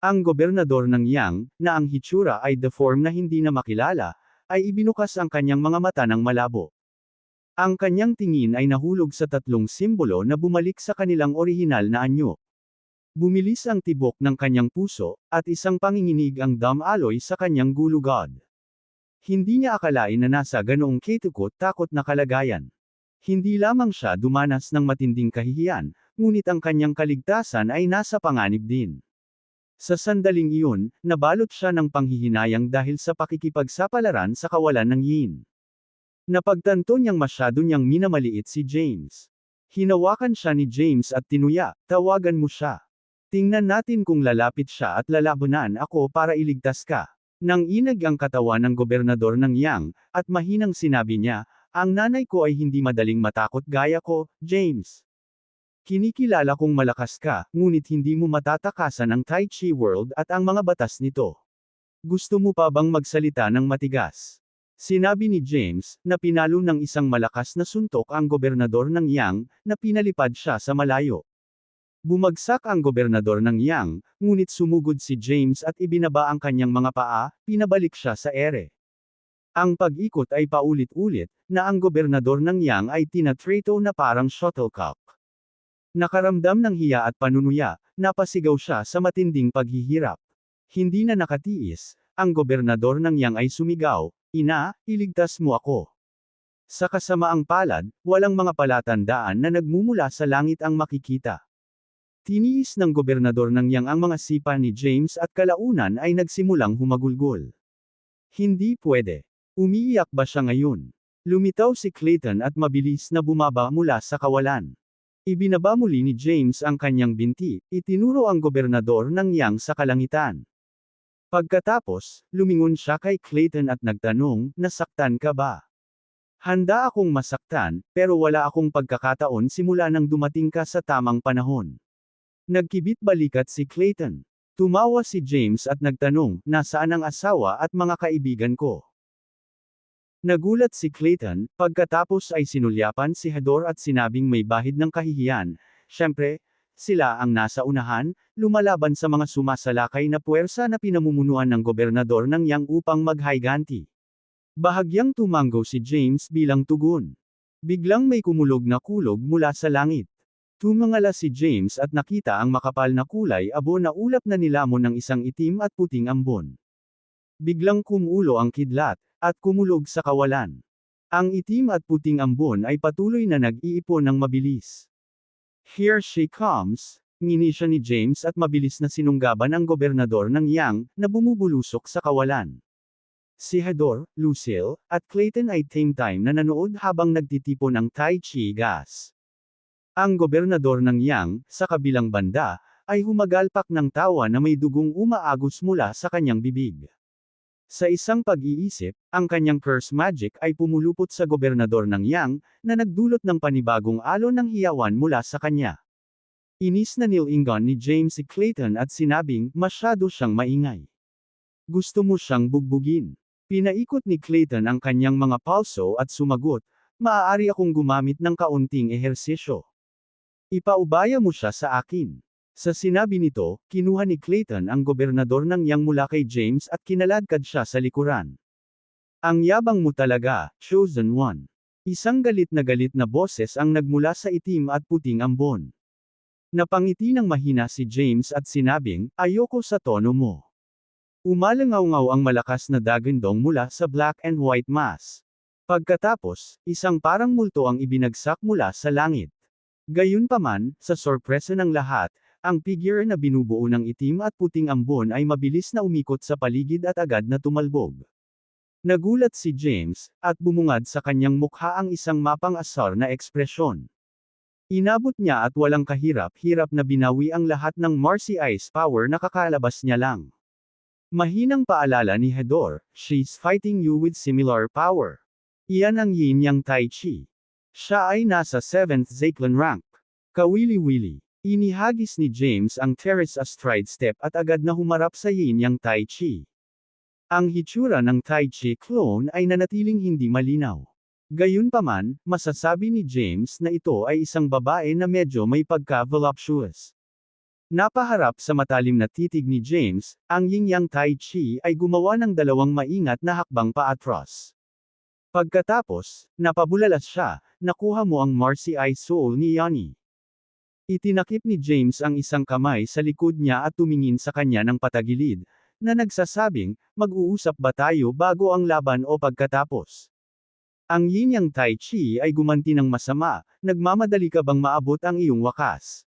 Ang gobernador ng Yang, na ang hitsura ay deform na hindi na makilala, ay ibinukas ang kanyang mga mata ng malabo. Ang kanyang tingin ay nahulog sa tatlong simbolo na bumalik sa kanilang orihinal na anyo. Bumilis ang tibok ng kanyang puso, at isang panginginig ang damaloy sa kanyang gulugod. Hindi niya akalain na nasa ganoong ketukot-takot na kalagayan. Hindi lamang siya dumanas ng matinding kahihiyan, ngunit ang kanyang kaligtasan ay nasa panganib din. Sa sandaling iyon, nabalot siya ng panghihinayang dahil sa pakikipagsapalaran sa kawalan ng Yin. Napagtanto niyang masyado niyang minamaliit si James. Hinawakan siya ni James at tinuya, "Tawagan mo siya. Tingnan natin kung lalapit siya at lalabanan ako para iligtas ka." Nang inag ang katawan ng gobernador ng Yang, at mahinang sinabi niya, "Ang nanay ko ay hindi madaling matakot gaya ko, James. Kinikilala kong malakas ka, ngunit hindi mo matatakasan ang Tai Chi World at ang mga batas nito. Gusto mo pa bang magsalita ng matigas?" Sinabi ni James, na pinalo ng isang malakas na suntok ang gobernador ng Yang, na pinalipad siya sa malayo. Bumagsak ang gobernador ng Yang, ngunit sumugod si James at ibinaba ang kanyang mga paa, pinabalik siya sa ere. Ang pag-ikot ay paulit-ulit, na ang gobernador ng Yang ay tinatrato na parang shuttlecock. Nakaramdam ng hiya at panunuya, napasigaw siya sa matinding paghihirap. Hindi na nakatiis, ang gobernador ng Yang ay sumigaw, "Ina, iligtas mo ako." Sa kasamaang palad, walang mga palatandaan na nagmumula sa langit ang makikita. Tiniis ng gobernador ng Yang ang mga sipa ni James at kalaunan ay nagsimulang humagulgol. Hindi pwede. Umiiyak ba siya ngayon? Lumitaw si Clayton at mabilis na bumaba mula sa kawalan. Ibinaba muli ni James ang kanyang binti, itinuro ang gobernador ng Yang sa kalangitan. Pagkatapos, lumingon siya kay Clayton at nagtanong, nasaktan ka ba? Handa akong masaktan, pero wala akong pagkakataon simula nang dumating ka sa tamang panahon. Nagkibit balikat si Clayton. Tumawa si James at nagtanong, nasaan ang asawa at mga kaibigan ko? Nagulat si Clayton, pagkatapos ay sinulyapan si Hador at sinabing may bahid ng kahihiyan. Siyempre, sila ang nasa unahan, lumalaban sa mga sumasalakay na puwersa na pinamumunuan ng gobernador ng Yang upang maghayganti. Bahagyang tumanggo si James bilang tugon. Biglang may kumulog na kulog mula sa langit. Tumangala si James at nakita ang makapal na kulay abo na ulap na nilamon ng isang itim at puting ambon. Biglang kumulo ang kidlat, at kumulog sa kawalan. Ang itim at puting ambon ay patuloy na nag-iipon ng mabilis. Here she comes, ngini siya ni James at mabilis na sinunggaban ang gobernador ng Yang, na bumubulusok sa kawalan. Si Hador, Lucille, at Clayton ay same time na nanood habang nagtitipon ng Tai Chi gas. Ang gobernador ng Yang, sa kabilang banda, ay humagalpak ng tawa na may dugong umaagos mula sa kanyang bibig. Sa isang pag-iisip, ang kanyang curse magic ay pumulupot sa gobernador ng Yang, na nagdulot ng panibagong alon ng hiyawan mula sa kanya. Inis na nilingon ni James si Clayton at sinabing, masyado siyang maingay. Gusto mo siyang bugbugin. Pinaikot ni Clayton ang kanyang mga palso at sumagot, maaari akong gumamit ng kaunting ehersisyo. Ipaubaya mo siya sa akin. Sa sinabi nito, kinuha ni Clayton ang gobernador ng Yang mula kay James at kinaladkad siya sa likuran. Ang yabang mo talaga, Chosen One. Isang galit na boses ang nagmula sa itim at puting ambon. Napangiti ng mahina si James at sinabing, ayoko sa tono mo. Umalangaw-ngaw ang malakas na dagandong mula sa black and white mass. Pagkatapos, isang parang multo ang ibinagsak mula sa langit. Gayunpaman, sa sorpresa ng lahat, ang figure na binubuo ng itim at puting ambon ay mabilis na umikot sa paligid at agad na tumalbog. Nagulat si James, at bumungad sa kanyang mukha ang isang mapang-asar na ekspresyon. Inabot niya at walang kahirap-hirap na binawi ang lahat ng Marcy Ice power na kakalabas niya lang. Mahinang paalala ni Hador, she's fighting you with similar power. Iyan ang Yin Yang Tai Chi. Siya ay nasa 7th Zeclan rank. Kawili-wili. Inihagis ni James ang Terrace Astride Step at agad na humarap sa Yin Yang Tai Chi. Ang hitsura ng Tai Chi clone ay nanatiling hindi malinaw. Gayunpaman, masasabi ni James na ito ay isang babae na medyo may pagka-voluptuous. Napaharap sa matalim na titig ni James, ang Yin Yang Tai Chi ay gumawa ng dalawang maingat na hakbang paatras. Pagkatapos, napabulalas siya, nakuha mo ang Marcy Ice Soul ni Yanni. Itinakip ni James ang isang kamay sa likod niya at tumingin sa kanya ng patagilid, na nagsasabing, mag-uusap ba tayo bago ang laban o pagkatapos? Ang Yin Yang Tai Chi ay gumanti ng masama, nagmamadali ka bang maabot ang iyong wakas?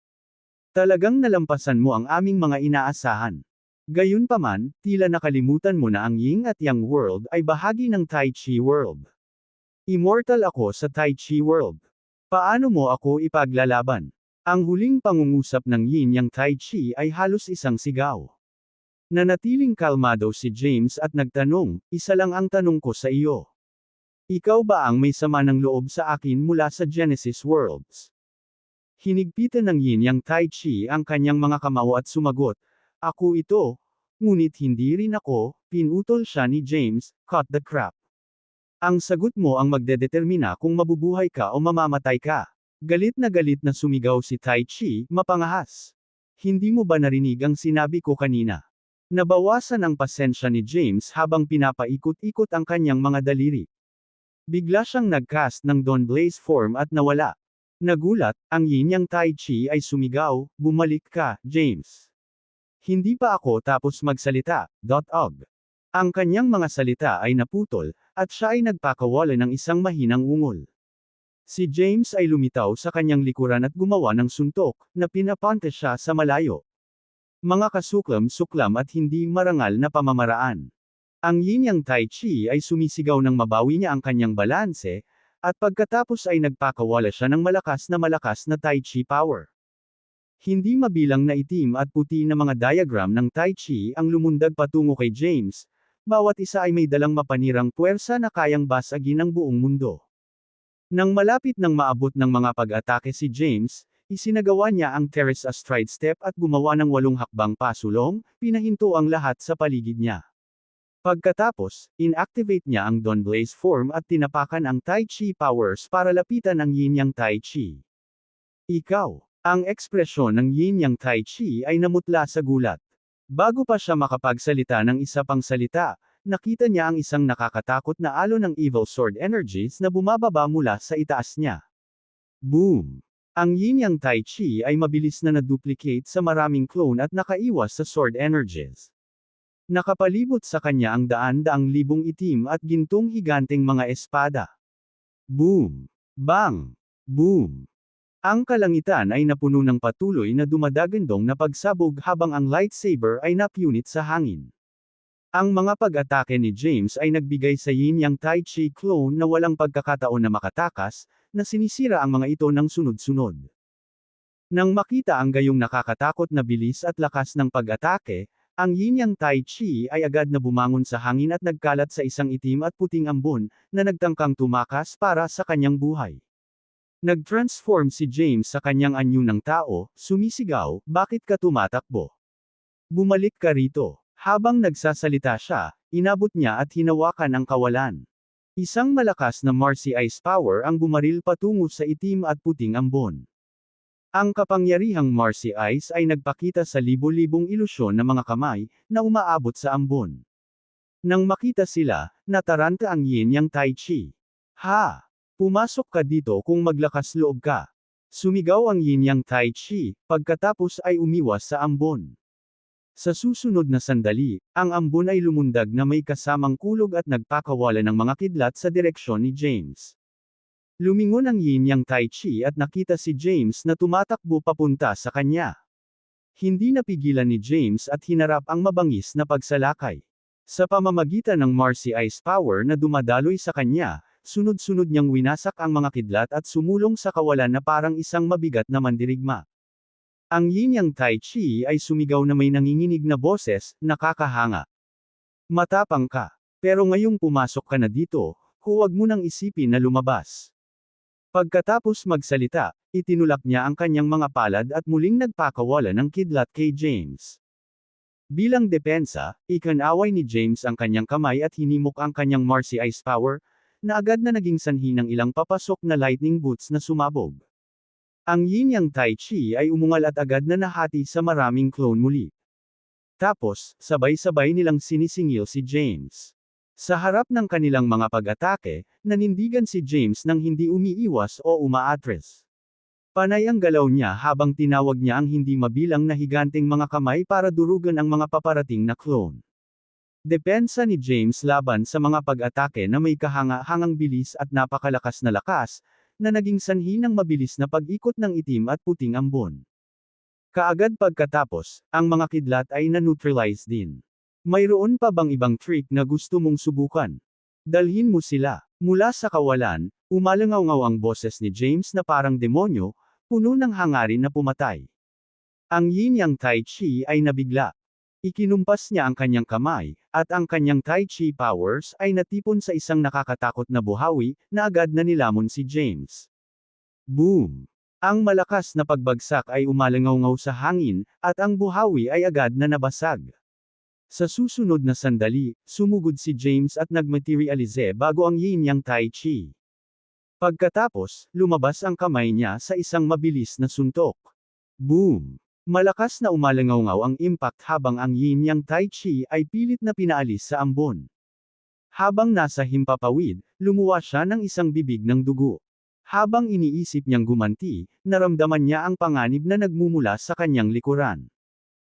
Talagang nalampasan mo ang aming mga inaasahan. Gayunpaman, tila nakalimutan mo na ang Yin at Yang world ay bahagi ng Tai Chi world. Immortal ako sa Tai Chi world. Paano mo ako ipaglalaban? Ang huling pangungusap ng Yin Yang Tai Chi ay halos isang sigaw. Nanatiling kalmado si James at nagtanong, isa lang ang tanong ko sa iyo. Ikaw ba ang may sama ng loob sa akin mula sa Genesis Worlds? Hinigpitan ng Yin Yang Tai Chi ang kanyang mga kamao at sumagot, ako ito, ngunit hindi rin ako, pinutol siya ni James, cut the crap. Ang sagot mo ang magdedetermina kung mabubuhay ka o mamamatay ka. Galit na sumigaw si Tai Chi, mapangahas. Hindi mo ba narinig ang sinabi ko kanina? Nabawasan ang pasensya ni James habang pinapaikot-ikot ang kanyang mga daliri. Bigla siyang nag-cast ng Dawn Blaze form at nawala. Nagulat, ang Yin Yang Tai Chi ay sumigaw, bumalik ka, James. Hindi pa ako tapos magsalita, .og. Ang kanyang mga salita ay naputol, at siya ay nagpakawala ng isang mahinang ungol. Si James ay lumitaw sa kanyang likuran at gumawa ng suntok, na pinapante siya sa malayo. Mga kasuklam-suklam at hindi marangal na pamamaraan. Ang Yin Yang Tai Chi ay sumisigaw nang mabawi niya ang kanyang balanse, At pagkatapos ay nagpakawala siya ng malakas na Tai Chi power. Hindi mabilang na itim at puti na mga diagram ng Tai Chi ang lumundag patungo kay James, bawat isa ay may dalang mapanirang puwersa na kayang basagin ang buong mundo. Nang malapit nang maabot ng mga pag-atake si James, isinagawa niya ang terrace astride step at gumawa ng 8 hakbang pasulong, pinahinto ang lahat sa paligid niya. Pagkatapos, inactivate niya ang Dawn Blaze form at tinapakan ang Tai Chi powers para lapitan ang Yin Yang Tai Chi. Ikaw. Ang ekspresyon ng Yin Yang Tai Chi ay namutla sa gulat. Bago pa siya makapagsalita ng isa pang salita, nakita niya ang isang nakakatakot na alon ng evil sword energies na bumababa mula sa itaas niya. Boom! Ang Yin Yang Tai Chi ay mabilis na na-duplicate sa maraming clone at nakaiwas sa sword energies. Nakapalibot sa kanya ang daan-daang libong itim at gintong higanteng mga espada. Boom! Bang! Boom! Ang kalangitan ay napuno ng patuloy na dumadagandong na pagsabog habang ang lightsaber ay napunit sa hangin. Ang mga pag-atake ni James ay nagbigay sa Yin Yang Tai Chi clone na walang pagkakataon na makatakas, na sinisira ang mga ito ng sunod-sunod. Nang makita ang gayong nakakatakot na bilis at lakas ng pag-atake, ang Yin Yang Tai Chi ay agad na bumangon sa hangin at nagkalat sa isang itim at puting ambon, na nagtangkang tumakas para sa kanyang buhay. Nag-transform si James sa kanyang anyo ng tao, sumisigaw, "Bakit ka tumatakbo? Bumalik ka rito." Habang nagsasalita siya, inabot niya at hinawakan ang kawalan. Isang malakas na Marcy Ice power ang bumaril patungo sa itim at puting ambon. Ang kapangyarihang Marcy Ice ay nagpakita sa libo-libong ilusyon ng mga kamay, na umaabot sa ambon. Nang makita sila, nataranta ang Yin Yang Tai Chi. "Ha! Pumasok ka dito kung maglakas loob ka." Sumigaw ang Yin Yang Tai Chi, pagkatapos ay umiwas sa ambon. Sa susunod na sandali, ang ambon ay lumundag na may kasamang kulog at nagpakawala ng mga kidlat sa direksyon ni James. Lumingon ang Yin Yang Tai Chi at nakita si James na tumatakbo papunta sa kanya. Hindi napigilan ni James at hinarap ang mabangis na pagsalakay. Sa pamamagitan ng Marcy Ice power na dumadaloy sa kanya, sunod-sunod niyang winasak ang mga kidlat at sumulong sa kawalan na parang isang mabigat na mandirigma. Ang Yin Yang Tai Chi ay sumigaw na may nanginginig na boses, "Nakakahanga. Matapang ka. Pero ngayong pumasok ka na dito, huwag mo nang isipin na lumabas." Pagkatapos magsalita, itinulak niya ang kanyang mga palad at muling nagpakawala ng kidlat kay James. Bilang depensa, ikinaway ni James ang kanyang kamay at hinimok ang kanyang Marcy Ice power, na agad na naging sanhi ng ilang papasok na lightning boots na sumabog. Ang Yin Yang Tai Chi ay umungal at agad na nahati sa maraming clone muli. Tapos, sabay-sabay nilang sinisingil si James. Sa harap ng kanilang mga pag-atake, nanindigan si James nang hindi umiiwas o umaatras. Panay ang galaw niya habang tinawag niya ang hindi mabilang na higanteng mga kamay para durugan ang mga paparating na clone. Depensa ni James laban sa mga pag-atake na may kahanga-hangang bilis at napakalakas na lakas, na naging sanhi ng mabilis na pag-ikot ng itim at puting ambon. Kaagad pagkatapos, ang mga kidlat ay na-neutralize din. Mayroon pa bang ibang trick na gusto mong subukan? Dalhin mo sila. Mula sa kawalan, umalangaw-ngaw ang boses ni James na parang demonyo, puno ng hangarin na pumatay. Ang Yin Yang Tai Chi ay nabigla. Ikinumpas niya ang kanyang kamay, at ang kanyang Tai Chi powers ay natipon sa isang nakakatakot na buhawi, na agad na nilamon si James. Boom! Ang malakas na pagbagsak ay umalangaw-ngaw sa hangin, at ang buhawi ay agad na nabasag. Sa susunod na sandali, sumugod si James at nagmaterialize bago ang Yin Yang Tai Chi. Pagkatapos, lumabas ang kamay niya sa isang mabilis na suntok. Boom! Malakas na umalangaw-ngaw ang impact habang ang Yin Yang Tai Chi ay pilit na pinaalis sa ambon. Habang nasa himpapawid, lumuwa siya ng isang bibig ng dugo. Habang iniisip niyang gumanti, naramdaman niya ang panganib na nagmumula sa kanyang likuran.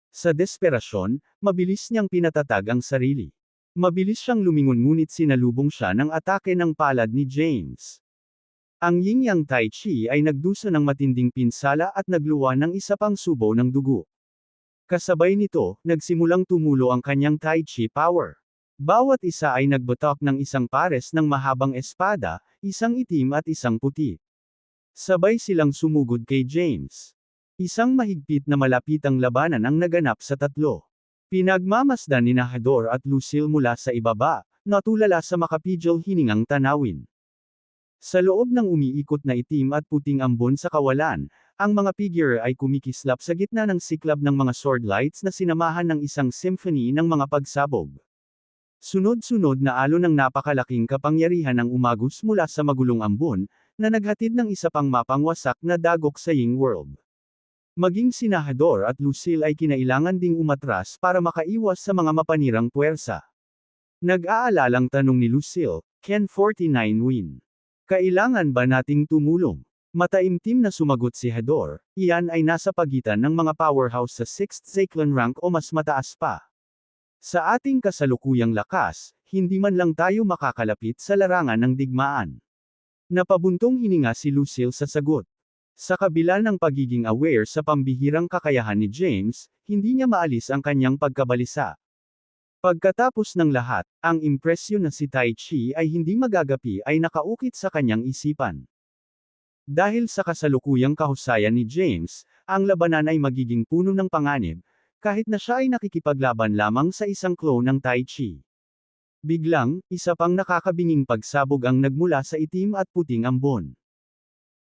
Sa desperasyon, mabilis niyang pinatatag ang sarili. Mabilis siyang lumingon ngunit sinalubong siya ng atake ng palad ni James. Ang Yin Yang Tai Chi ay nagdusa ng matinding pinsala at nagluwa ng isa pang subo ng dugo. Kasabay nito, nagsimulang tumulo ang kanyang Tai Chi power. Bawat isa ay nagbutok ng isang pares ng mahabang espada, isang itim at isang puti. Sabay silang sumugod kay James. Isang mahigpit na malapitang labanan ang naganap sa tatlo. Pinagmamasdan ni Hador at Lucille mula sa ibaba, natulala sa makapidyo hiningang tanawin. Sa loob ng umiikot na itim at puting ambon sa kawalan, ang mga figure ay kumikislap sa gitna ng siklab ng mga sword lights na sinamahan ng isang symphony ng mga pagsabog. Sunod-sunod na alon ng napakalaking kapangyarihan ang umagos mula sa magulong ambon, na naghatid ng isa pang mapangwasak na dagok sa Ying World. Maging si Hador at Lucille ay kinailangan ding umatras para makaiwas sa mga mapanirang puwersa. Nag-aalalang tanong ni Lucille, "Can 49 win? Kailangan ba nating tumulong?" Mataimtim na sumagot si Hador, "Iyan ay nasa pagitan ng mga powerhouse sa 6th Zaclan rank o mas mataas pa. Sa ating kasalukuyang lakas, hindi man lang tayo makakalapit sa larangan ng digmaan." Napabuntong hininga si Lucille sa sagot. Sa kabila ng pagiging aware sa pambihirang kakayahan ni James, hindi niya maalis ang kanyang pagkabalisa. Pagkatapos ng lahat, ang impresyon na si Tai Chi ay hindi magagapi ay nakaukit sa kanyang isipan. Dahil sa kasalukuyang kahusayan ni James, ang labanan ay magiging puno ng panganib, kahit na siya ay nakikipaglaban lamang sa isang clone ng Tai Chi. Biglang, isa pang nakakabinging pagsabog ang nagmula sa itim at puting ambon.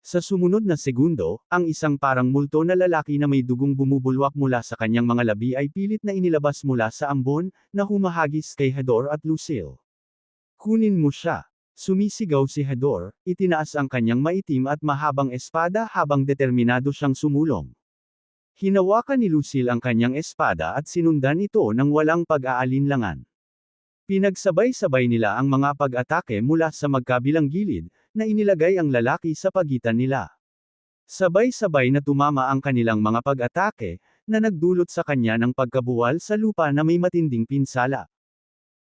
Sa sumunod na segundo, ang isang parang multo na lalaki na may dugong bumubulwak mula sa kanyang mga labi ay pilit na inilabas mula sa ambon, na humahagis kay Hador at Lucille. "Kunin mo siya!" Sumisigaw si Hador, itinaas ang kanyang maitim at mahabang espada habang determinado siyang sumulong. Hinawakan ni Lucille ang kanyang espada at sinundan ito ng walang pag-aalinlangan. Pinagsabay-sabay nila ang mga pag-atake mula sa magkabilang gilid, na inilagay ang lalaki sa pagitan nila. Sabay-sabay na tumama ang kanilang mga pag-atake, na nagdulot sa kanya ng pagkabuwal sa lupa na may matinding pinsala.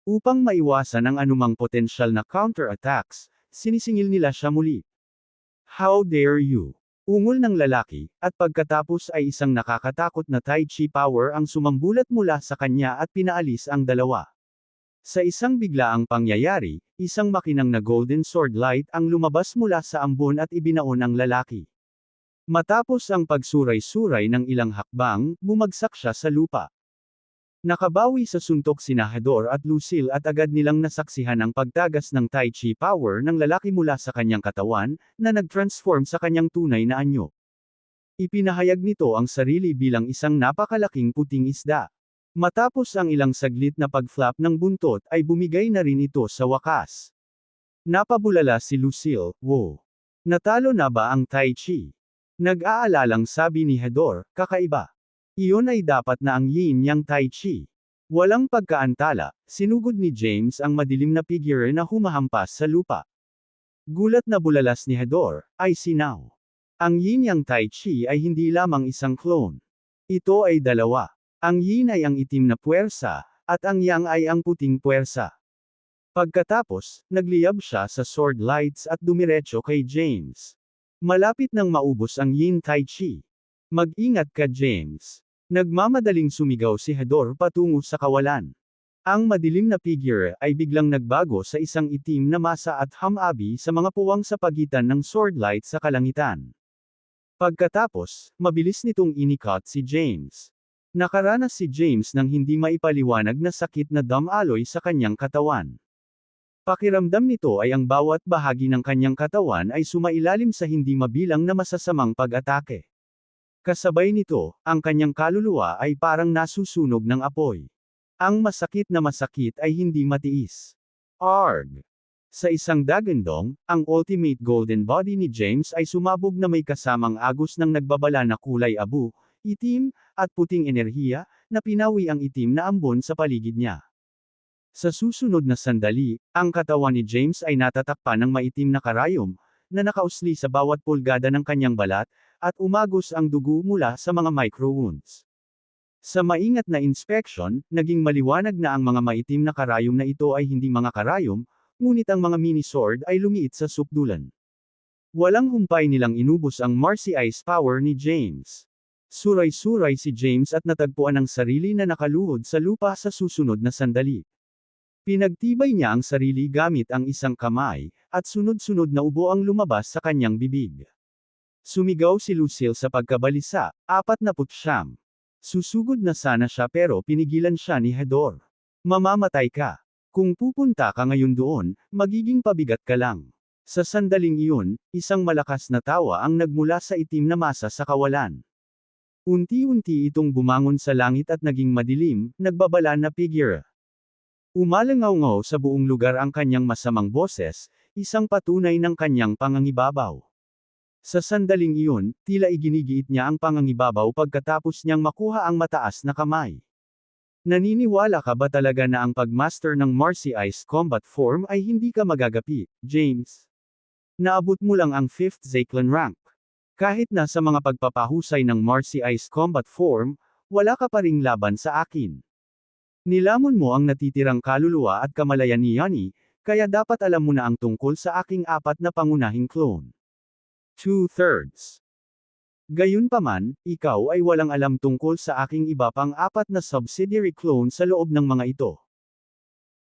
Upang maiwasan ang anumang potensyal na counter-attacks, sinisingil nila siya muli. "How dare you?" Ungol ng lalaki, at pagkatapos ay isang nakakatakot na Tai Chi power ang sumambulat mula sa kanya at pinaalis ang dalawa. Sa isang biglaang pangyayari, isang makinang na golden sword light ang lumabas mula sa ambon at ibinaon ang lalaki. Matapos ang pagsuray-suray ng ilang hakbang, bumagsak siya sa lupa. Nakabawi sa suntok si Hador at Lucille at agad nilang nasaksihan ang pagtagas ng Tai Chi power ng lalaki mula sa kanyang katawan, na nag-transform sa kanyang tunay na anyo. Ipinahayag nito ang sarili bilang isang napakalaking puting isda. Matapos ang ilang saglit na pag-flap ng buntot ay bumigay na rin ito sa wakas. Napabulala si Lucille, "Wow! Natalo na ba ang Tai Chi?" Nag-aalalang sabi ni Hador, "Kakaiba. Iyon ay dapat na ang yin-yang Tai Chi." Walang pagkaantala, sinugod ni James ang madilim na figure na humahampas sa lupa. Gulat na bulalas ni Hador, "Ay sinaw. Ang yin-yang Tai Chi ay hindi lamang isang clone. Ito ay dalawa. Ang yin ay ang itim na puwersa, at ang yang ay ang puting puwersa." Pagkatapos, nagliyab siya sa sword lights at dumiretso kay James. Malapit nang maubos ang yin Tai Chi. "Mag-ingat ka, James." Nagmamadaling sumigaw si Hador patungo sa kawalan. Ang madilim na figure ay biglang nagbago sa isang itim na masa at hamabi sa mga puwang sa pagitan ng sword light sa kalangitan. Pagkatapos, mabilis nitong inikot si James. Nakaranas si James ng hindi maipaliwanag na sakit na damaloy sa kanyang katawan. Pakiramdam nito ay ang bawat bahagi ng kanyang katawan ay sumailalim sa hindi mabilang na masasamang pag-atake. Kasabay nito, ang kanyang kaluluwa ay parang nasusunog ng apoy. Ang masakit na masakit ay hindi matiis. Arg! Sa isang dagandong, ang ultimate golden body ni James ay sumabog na may kasamang agos ng nagbabala na kulay abu, itim, at puting enerhiya, na pinawi ang itim na ambon sa paligid niya. Sa susunod na sandali, ang katawan ni James ay natatakpan ng maitim na karayom, na nakausli sa bawat pulgada ng kanyang balat, at umagos ang dugo mula sa mga micro-wounds. Sa maingat na inspeksyon, naging maliwanag na ang mga maitim na karayom na ito ay hindi mga karayom, ngunit ang mga mini-sword ay lumiit sa sukdulan. Walang humpay nilang inubos ang Marcy Ice power ni James. Suray-suray si James at natagpuan ang sarili na nakaluhod sa lupa sa susunod na sandali. Pinagtibay niya ang sarili gamit ang isang kamay, at sunod-sunod na ubo ang lumabas sa kanyang bibig. Sumigaw si Lucille sa pagkabalisa, 49. Susugod na sana siya pero pinigilan siya ni Hedor. Mamamatay ka. Kung pupunta ka ngayon doon, magiging pabigat ka lang. Sa sandaling iyon, isang malakas na tawa ang nagmula sa itim na masa sa kawalan. Unti-unti itong bumangon sa langit at naging madilim, nagbabala na figure. Umalangaw-ngaw sa buong lugar ang kanyang masamang boses, isang patunay ng kanyang pangangibabaw. Sa sandaling iyon, tila iginigiit niya ang pangangibabaw pagkatapos niyang makuha ang mataas na kamay. Naniniwala ka ba talaga na ang pagmaster ng Marcy Ice Combat Form ay hindi ka magagapi, James? Naabot mo lang ang 5th Zaclan rank. Kahit na sa mga pagpapahusay ng Marcy Ice Combat Form, wala ka pa ring laban sa akin. Nilamon mo ang natitirang kaluluwa at kamalayan ni Yani, kaya dapat alam mo na ang tungkol sa aking 4 na pangunahing clone. 2/3. Gayunpaman, ikaw ay walang alam tungkol sa aking iba pang 4 na subsidiary clone sa loob ng mga ito.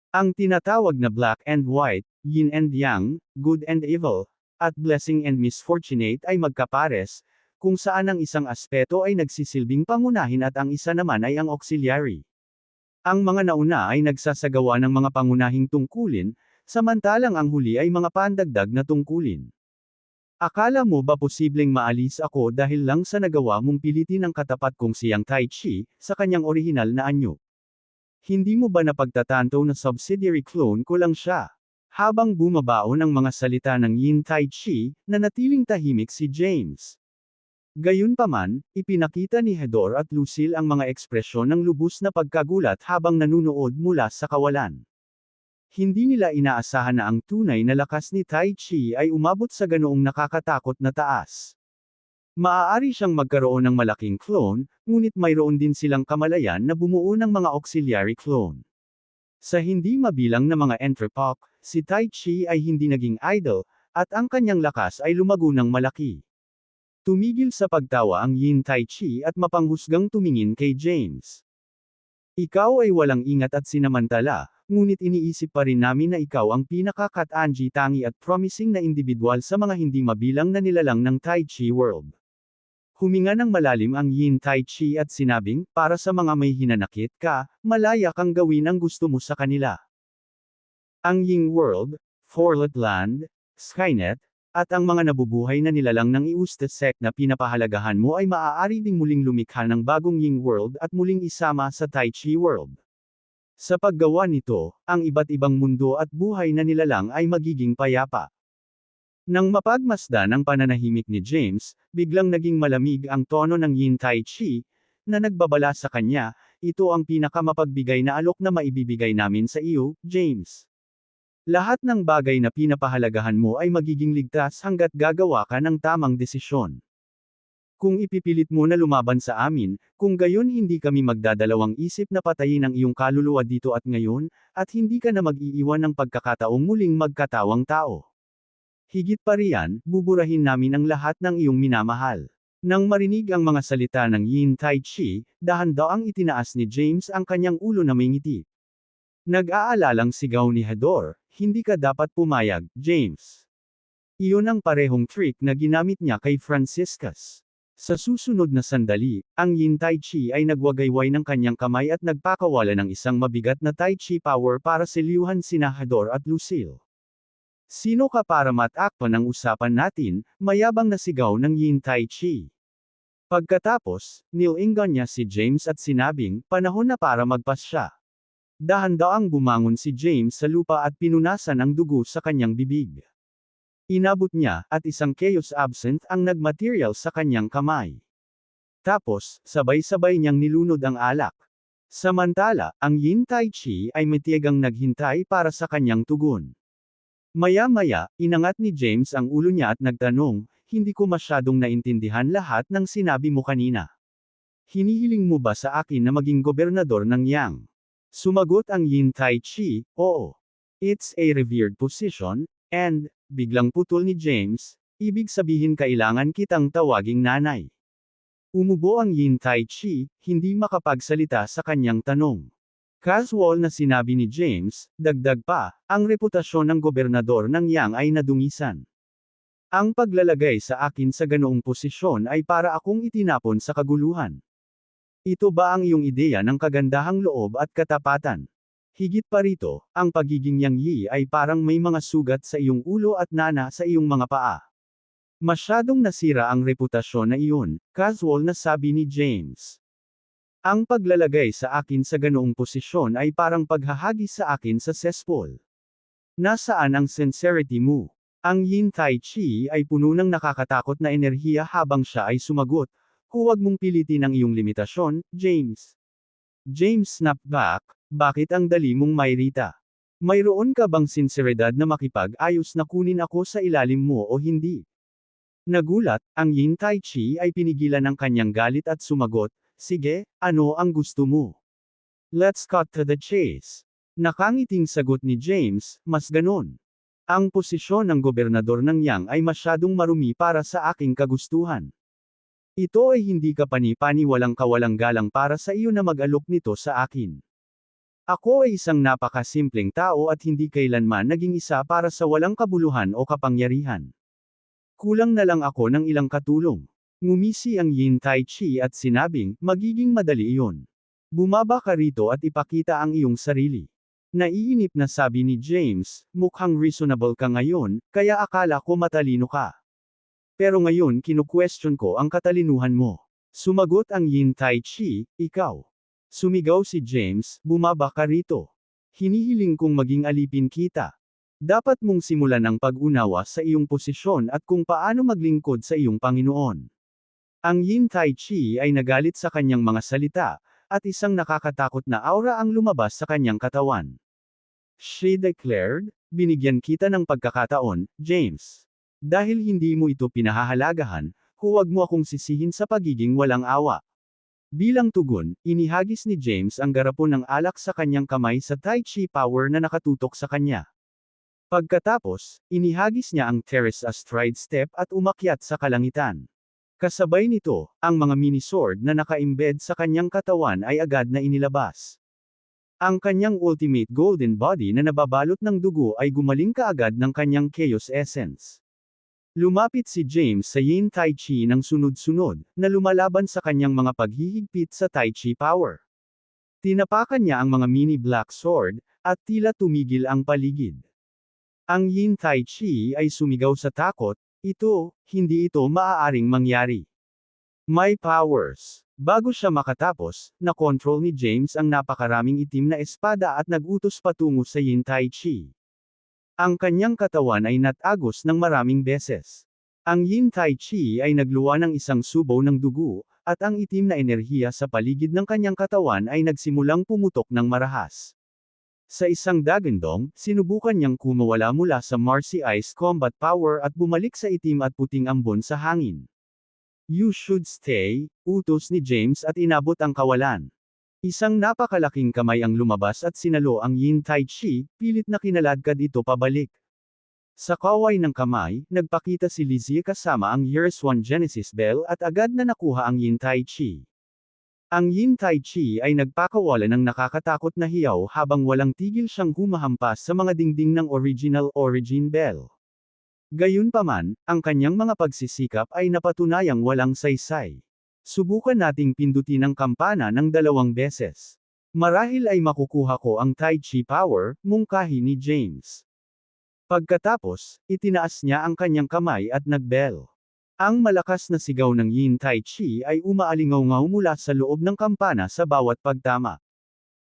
Ang tinatawag na black and white, yin and yang, good and evil, at blessing and misfortunate ay magkapares, kung saan ang isang aspeto ay nagsisilbing pangunahin at ang isa naman ay ang auxiliary. Ang mga nauna ay nagsasagawa ng mga pangunahing tungkulin, samantalang ang huli ay mga pandagdag na tungkulin. Akala mo ba posibleng maalis ako dahil lang sa nagawa mong pilitin ang katapat kong siyang Tai Chi, sa kanyang orihinal na anyo? Hindi mo ba napagtatanto na subsidiary clone ko lang siya? Habang bumabaon ang mga salita ng Yin Tai Chi, nanatiling tahimik si James. Gayunpaman, ipinakita ni Hedor at Lucille ang mga ekspresyon ng lubos na pagkagulat habang nanunood mula sa kawalan. Hindi nila inaasahan na ang tunay na lakas ni Tai Chi ay umabot sa ganoong nakakatakot na taas. Maaari siyang magkaroon ng malaking clone, ngunit mayroon din silang kamalayan na bumuo ng mga auxiliary clone. Sa hindi mabilang na mga entrepok, si Tai Chi ay hindi naging idol, at ang kanyang lakas ay lumago ng malaki. Tumigil sa pagtawa ang Yin Tai Chi at mapanghusgang tumingin kay James. Ikaw ay walang ingat at sinamantala, ngunit iniisip pa rin namin na ikaw ang pinaka-katangi tangi at promising na individual sa mga hindi mabilang na nilalang ng Tai Chi world. Huminga ng malalim ang Yin Tai Chi at sinabing, para sa mga may hinanakit ka, malaya kang gawin ang gusto mo sa kanila. Ang Ying World, Forlet Land, Skynet, at ang mga nabubuhay na nilalang ng Iustasek na pinapahalagahan mo ay maaari ding muling lumikha ng bagong Ying World at muling isama sa Tai Chi World. Sa paggawa nito, ang iba't ibang mundo at buhay na nilalang ay magiging payapa. Nang mapagmasdan ang pananahimik ni James, biglang naging malamig ang tono ng Yin Tai Chi, na nagbabala sa kanya, ito ang pinakamapagbigay na alok na maibibigay namin sa iyo, James. Lahat ng bagay na pinapahalagahan mo ay magiging ligtas hanggat gagawa ka ng tamang desisyon. Kung ipipilit mo na lumaban sa amin, kung gayon hindi kami magdadalawang isip na patayin ang iyong kaluluwa dito at ngayon, at hindi ka na mag-iiwan ng pagkakataong muling magkatawang tao. Higit pa riyan, buburahin namin ang lahat ng iyong minamahal. Nang marinig ang mga salita ng Yin Tai Chi, dahan-daang itinaas ni James ang kanyang ulo na may ngiti. Nag-aalalang sigaw ni Hedor, hindi ka dapat pumayag, James. Iyon ang parehong trick na ginamit niya kay Franciscus. Sa susunod na sandali, ang Yin Tai Chi ay nagwagayway ng kanyang kamay at nagpakawala ng isang mabigat na Tai Chi power para selyuhan sina Hedor at Lucille. Sino ka para matakpan ang usapan natin, mayabang na sigaw ng Yin Tai Chi. Pagkatapos, nilingan niya si James at sinabing, panahon na para magpasya. Dahan-daang bumangon si James sa lupa at pinunasan ang dugo sa kanyang bibig. Inabot niya, at isang chaos absent ang nagmaterial sa kanyang kamay. Tapos, sabay-sabay niyang nilunod ang alak. Samantala, ang Yin Tai Chi ay matiyagang naghintay para sa kanyang tugon. Maya-maya, inangat ni James ang ulo niya at nagtanong, hindi ko masyadong naintindihan lahat ng sinabi mo kanina. Hinihiling mo ba sa akin na maging gobernador ng Yang? Sumagot ang Yin Tai Chi, oo. It's a revered position, and, biglang putol ni James, ibig sabihin kailangan kitang tawaging nanay. Umubo ang Yin Tai Chi, hindi makapagsalita sa kanyang tanong. Casual na sinabi ni James, dagdag pa, ang reputasyon ng gobernador ng Yang ay nadungisan. Ang paglalagay sa akin sa ganoong posisyon ay para akong itinapon sa kaguluhan. Ito ba ang iyong ideya ng kagandahang loob at katapatan? Higit pa rito, ang pagiging Yang Yi ay parang may mga sugat sa iyong ulo at nana sa iyong mga paa. Masyadong nasira ang reputasyon na iyon, casual na sabi ni James. Ang paglalagay sa akin sa ganoong posisyon ay parang paghahagis sa akin sa cesspool. Nasaan ang sincerity mo? Ang Yin Tai Chi ay puno ng nakakatakot na enerhiya habang siya ay sumagot, huwag mong pilitin ang iyong limitasyon, James. James snapped back, bakit ang dali mong Mayrita? Mayroon ka bang sinseridad na makipag-ayos na kunin ako sa ilalim mo o hindi? Nagulat, ang Yin Tai Chi ay pinigilan ng kanyang galit at sumagot, sige, ano ang gusto mo? Let's cut to the chase. Nakangiting sagot ni James, mas ganon. Ang posisyon ng gobernador ng Yang ay masyadong marumi para sa aking kagustuhan. Ito ay hindi kapani-pani walang kawalang galang para sa iyo na mag-alok nito sa akin. Ako ay isang napakasimpleng tao at hindi kailanman naging isa para sa walang kabuluhan o kapangyarihan. Kulang na lang ako ng ilang katulong. Ngumisi ang Yin Tai Chi at sinabing, magiging madali iyon. Bumaba ka rito at ipakita ang iyong sarili. Naiinip na sabi ni James, mukhang reasonable ka ngayon, kaya akala ko matalino ka. Pero ngayon kinu-question ko ang katalinuhan mo. Sumagot ang Yin Tai Chi, ikaw. Sumigaw si James, bumaba ka rito. Hinihiling kong maging alipin kita. Dapat mong simulan ang pag-unawa sa iyong posisyon at kung paano maglingkod sa iyong Panginoon. Ang Yin Tai Chi ay nagalit sa kanyang mga salita, at isang nakakatakot na aura ang lumabas sa kanyang katawan. She declared, binigyan kita ng pagkakataon, James. Dahil hindi mo ito pinahahalagahan, huwag mo akong sisihin sa pagiging walang awa. Bilang tugon, inihagis ni James ang garapon ng alak sa kanyang kamay sa Tai Chi power na nakatutok sa kanya. Pagkatapos, inihagis niya ang terrace astride step at umakyat sa kalangitan. Kasabay nito, ang mga mini-sword na naka-embed sa kanyang katawan ay agad na inilabas. Ang kanyang ultimate golden body na nababalot ng dugo ay gumaling kaagad ng kanyang chaos essence. Lumapit si James sa Yin Tai Chi ng sunod-sunod, na lumalaban sa kanyang mga paghihigpit sa Tai Chi power. Tinapakan niya ang mga mini black sword, at tila tumigil ang paligid. Ang Yin Tai Chi ay sumigaw sa takot, hindi ito maaaring mangyari. May powers. Bago siya makatapos, na-control ni James ang napakaraming itim na espada at nag-utos patungo sa Yin Tai Chi. Ang kanyang katawan ay natagos ng maraming beses. Ang Yin Tai Chi ay nagluwa ng isang subaw ng dugo, at ang itim na enerhiya sa paligid ng kanyang katawan ay nagsimulang pumutok ng marahas. Sa isang dagandong, sinubukan niyang kumawala mula sa Marcy Ice combat power at bumalik sa itim at puting ambon sa hangin. You should stay, utos ni James at inabot ang kawalan. Isang napakalaking kamay ang lumabas at sinalo ang Yin Tai Chi, pilit na kinaladkad ito pabalik. Sa kaway ng kamay, nagpakita si Lizzie kasama ang Years 1 Genesis Bell at agad na nakuha ang Yin Tai Chi. Ang Yin Tai Chi ay nagpakawala ng nakakatakot na hiyaw habang walang tigil siyang humahampas sa mga dingding ng original Origin Bell. Gayunpaman, ang kanyang mga pagsisikap ay napatunayang walang saysay. Subukan nating pindutin ang kampana ng 2 beses. Marahil ay makukuha ko ang Tai Chi power, mungkahi ni James. Pagkatapos, itinaas niya ang kanyang kamay at nag-bell. Ang malakas na sigaw ng Yin Tai Chi ay umaalingaw-ngaw mula sa loob ng kampana sa bawat pagtama.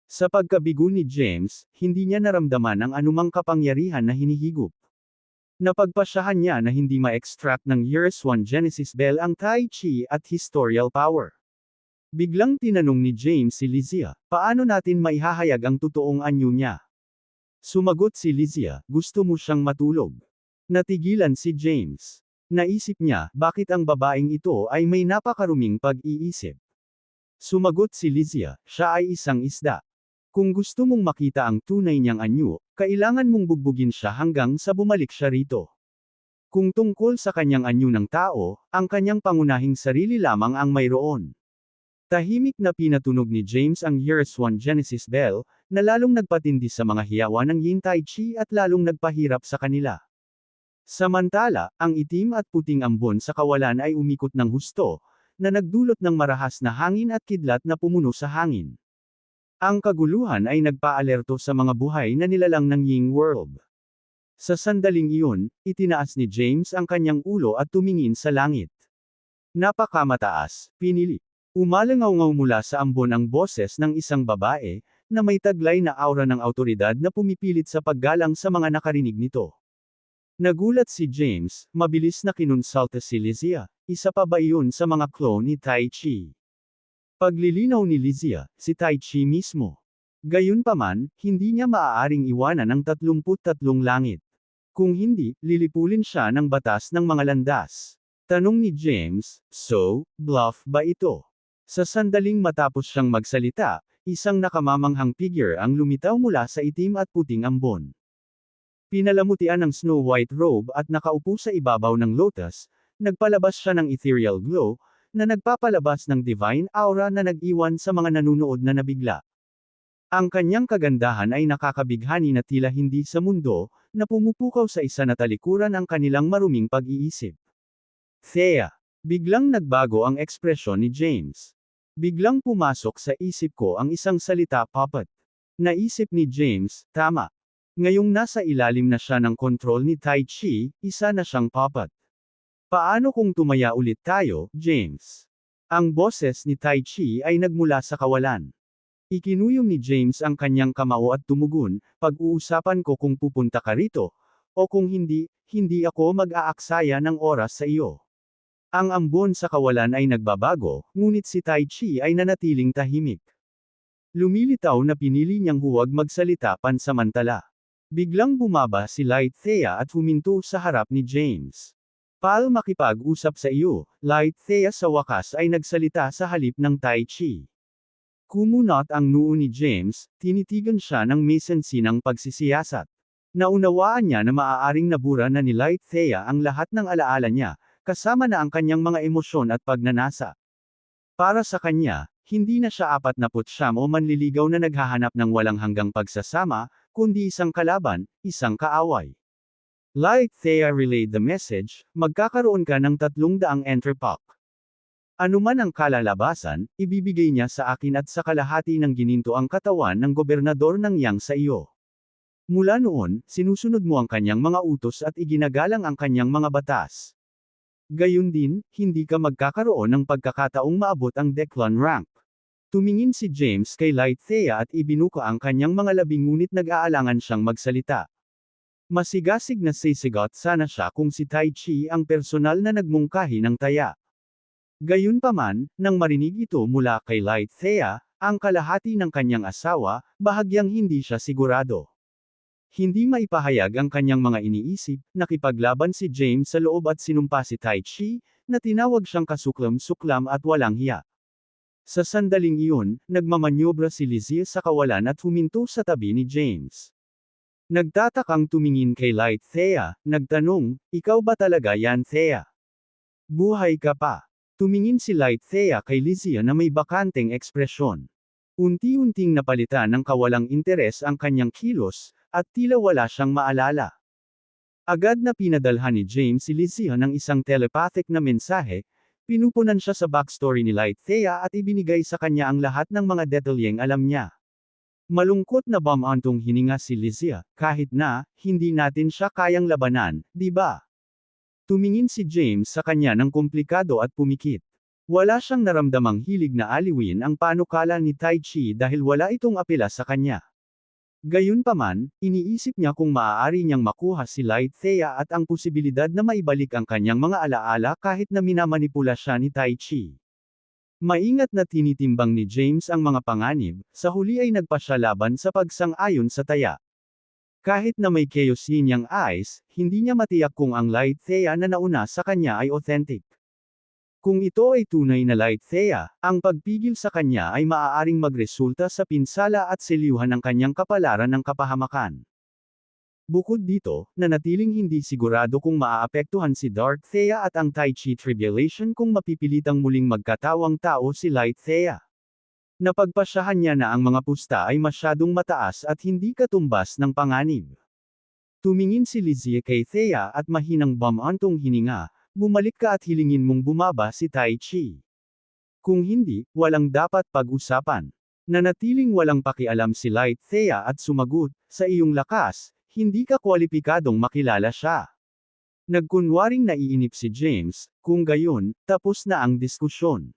Sa pagkabigo ni James, hindi niya naramdaman ang anumang kapangyarihan na hinihigop. Napagpasyahan niya na hindi ma-extract ng Years 1 Genesis Bell ang Tai Chi at historical power. Biglang tinanong ni James si Lizzie, paano natin maihahayag ang totoong anyo niya? Sumagot si Lizzie, gusto mo siyang matulog. Natigilan si James. Naisip niya, bakit ang babaeng ito ay may napakaruming pag-iisip. Sumagot si Lizzie, siya ay isang isda. Kung gusto mong makita ang tunay niyang anyo, kailangan mong bugbugin siya hanggang sa bumalik siya rito. Kung tungkol sa kanyang anyo ng tao, ang kanyang pangunahing sarili lamang ang mayroon. Tahimik na pinatunog ni James ang Year Swan Genesis Bell, na lalong nagpatindi sa mga hiyawan ng Yin Tai Chi at lalong nagpahirap sa kanila. Samantala, ang itim at puting ambon sa kawalan ay umikot ng husto, na nagdulot ng marahas na hangin at kidlat na pumuno sa hangin. Ang kaguluhan ay nagpaalerto sa mga buhay na nilalang ng Ying World. Sa sandaling iyon, itinaas ni James ang kanyang ulo at tumingin sa langit. Napakamataas, pinili. Umalangaw-ngaw mula sa ambon ang boses ng isang babae, na may taglay na aura ng awtoridad na pumipilit sa paggalang sa mga nakarinig nito. Nagulat si James, mabilis na kinonsulta si Lizia, isa pa ba iyon sa mga clone ni Tai Chi? Paglilinaw ni Lizia, si Tai Chi mismo. Gayunpaman, hindi niya maaaring iwanan ang 33 langit. Kung hindi, lilipulin siya ng batas ng mga landas. Tanong ni James, so, bluff ba ito? Sa sandaling matapos siyang magsalita, isang nakamamanghang figure ang lumitaw mula sa itim at puting ambon. Pinalamutian ng snow white robe at nakaupo sa ibabaw ng lotus, nagpalabas siya ng ethereal glow, na nagpapalabas ng divine aura na nag-iwan sa mga nanunood na nabigla. Ang kanyang kagandahan ay nakakabighani na tila hindi sa mundo, na pumupukaw sa isa na talikuran ang kanilang maruming pag-iisip. Thea. Biglang nagbago ang ekspresyon ni James. Biglang pumasok sa isip ko ang isang salita puppet. Naisip ni James, tama. Ngayong nasa ilalim na siya ng kontrol ni Tai Chi, isa na siyang puppet. Paano kung tumaya ulit tayo, James? Ang boses ni Tai Chi ay nagmula sa kawalan. Ikinuyom ni James ang kanyang kamao at tumugon, pag-uusapan ko kung pupunta ka rito, o kung hindi, hindi ako mag-aaksaya ng oras sa iyo. Ang ambon sa kawalan ay nagbabago, ngunit si Tai Chi ay nanatiling tahimik. Lumilitaw na pinili niyang huwag magsalita pansamantala. Biglang bumaba si Light Thea at huminto sa harap ni James. Pal makipag-usap sa iyo, Light Thea sa wakas ay nagsalita sa halip ng Tai Chi. Kumunot ang noo ni James, tinitigan siya ng may sensinang pagsisiyasat. Naunawaan niya na maaaring nabura na ni Light Thea ang lahat ng alaala niya, kasama na ang kanyang mga emosyon at pagnanasa. Para sa kanya, hindi na siya 49 o manliligaw na naghahanap ng walang hanggang pagsasama, kundi isang kalaban, isang kaaway. Light Thea relayed the message, magkakaroon ka ng 300 enterpack. Anuman ang kalalabasan, ibibigay niya sa akin at sa kalahati ng gininto ang katawan ng gobernador ng Yang sa iyo. Mula noon, sinusunod mo ang kanyang mga utos at iginagalang ang kanyang mga batas. Gayun din, hindi ka magkakaroon ng pagkakataong maabot ang Declan rank. Tumingin si James kay Light Thea at ibinuka ang kanyang mga labi ngunit nag-aalangan siyang magsalita. Masigasig na sisigot sana siya kung si Tai Chi ang personal na nagmungkahi ng taya. Gayunpaman, nang marinig ito mula kay Light Thea, ang kalahati ng kanyang asawa, bahagyang hindi siya sigurado. Hindi maipahayag ang kanyang mga iniisip, nakipaglaban si James sa loob at sinumpa si Tai Chi, na tinawag siyang kasuklam-suklam at walang hiya. Sa sandaling iyon, nagmamanyobra si Lizzie sa kawalan at huminto sa tabi ni James. Nagtatakang tumingin kay Light Thea, nagtanong, ikaw ba talaga yan Thea? Buhay ka pa. Tumingin si Light Thea kay Lizzie na may bakanteng ekspresyon. Unti-unting napalitan ng kawalang interes ang kanyang kilos, at tila wala siyang maalala. Agad na pinadalhan ni James si Lizzie ng isang telepathic na mensahe, pinupunan siya sa backstory ni Light Thea at ibinigay sa kanya ang lahat ng mga detalyeng alam niya. Malungkot na bumantong hininga si Lizzie, kahit na, hindi natin siya kayang labanan, di ba? Tumingin si James sa kanya ng komplikado at pumikit. Wala siyang naramdamang hilig na aliwin ang panukala ni Tai Chi dahil wala itong apela sa kanya. Gayunpaman, iniisip niya kung maaari niyang makuha si Light Thea at ang posibilidad na maibalik ang kanyang mga alaala kahit na minamanipula siya ni Tai Chi. Maingat na tinitimbang ni James ang mga panganib, sa huli ay nagpa siya laban sa pagsang-ayon sa taya. Kahit na may chaos yin yang eyes, hindi niya matiyak kung ang Light Thea na nauna sa kanya ay authentic. Kung ito ay tunay na Light Thea, ang pagpigil sa kanya ay maaaring magresulta sa pinsala at selyuhan ng kanyang kapalaran ng kapahamakan. Bukod dito, nanatiling hindi sigurado kung maaapektuhan si Dark Thea at ang Tai Chi Tribulation kung mapipilitang muling magkatawang tao si Light Thea. Napagpasyahan niya na ang mga pusta ay masyadong mataas at hindi katumbas ng panganib. Tumingin si Lizzie kay Thea at mahinang bumantong hininga, bumalik ka at hilingin mong bumaba si Tai Chi. Kung hindi, walang dapat pag-usapan. Nanatiling walang pakialam si Light Thea at sumagot, sa iyong lakas, hindi ka kwalipikadong makilala siya. Nagkunwaring naiinip si James, kung gayon, tapos na ang diskusyon.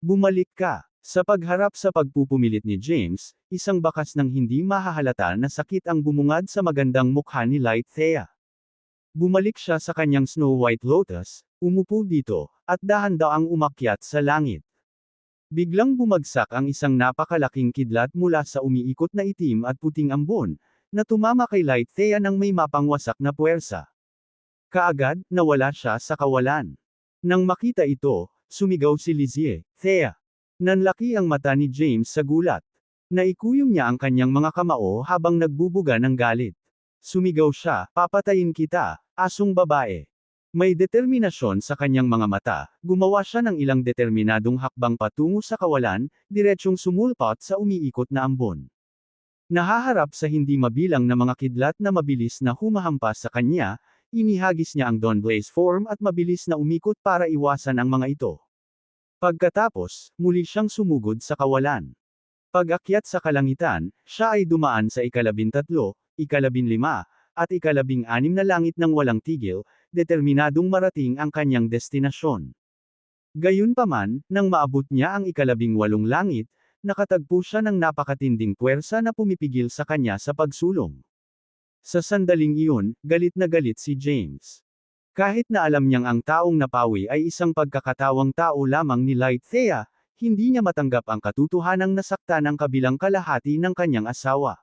Bumalik ka. Sa pagharap sa pagpupumilit ni James, isang bakas ng hindi mahahalata na sakit ang bumungad sa magandang mukha ni Light Thea. Bumalik siya sa kanyang Snow White Lotus, umupo dito, at dahan-daang umakyat sa langit. Biglang bumagsak ang isang napakalaking kidlat mula sa umiikot na itim at puting ambon, na tumama kay Light Thea nang may mapangwasak na puwersa. Kaagad, nawala siya sa kawalan. Nang makita ito, sumigaw si Lizzie, Thea. Nanlaki ang mata ni James sa gulat. Naikuyom niya ang kanyang mga kamao habang nagbubuga ng galit. Sumigaw siya, papatayin kita, asong babae. May determinasyon sa kanyang mga mata, gumawa siya ng ilang determinadong hakbang patungo sa kawalan, diretsyong sumulpot sa umiikot na ambon. Nahaharap sa hindi mabilang na mga kidlat na mabilis na humahampas sa kanya, inihagis niya ang Dawn Blaze form at mabilis na umikot para iwasan ang mga ito. Pagkatapos, muli siyang sumugod sa kawalan. Pag-akyat sa kalangitan, siya ay dumaan sa ikalabintatlo, ikalabinlima, at ikalabing-anim na langit ng walang tigil, determinadong marating ang kanyang destinasyon. Gayunpaman, nang maabot niya ang ikalabing-walong langit, nakatagpo siya ng napakatinding puwersa na pumipigil sa kanya sa pagsulong. Sa sandaling iyon, galit na galit si James. Kahit na alam niyang ang taong napawi ay isang pagkakatawang tao lamang ni Light Thea, hindi niya matanggap ang katotohanang nasaktan ang kabilang kalahati ng kanyang asawa.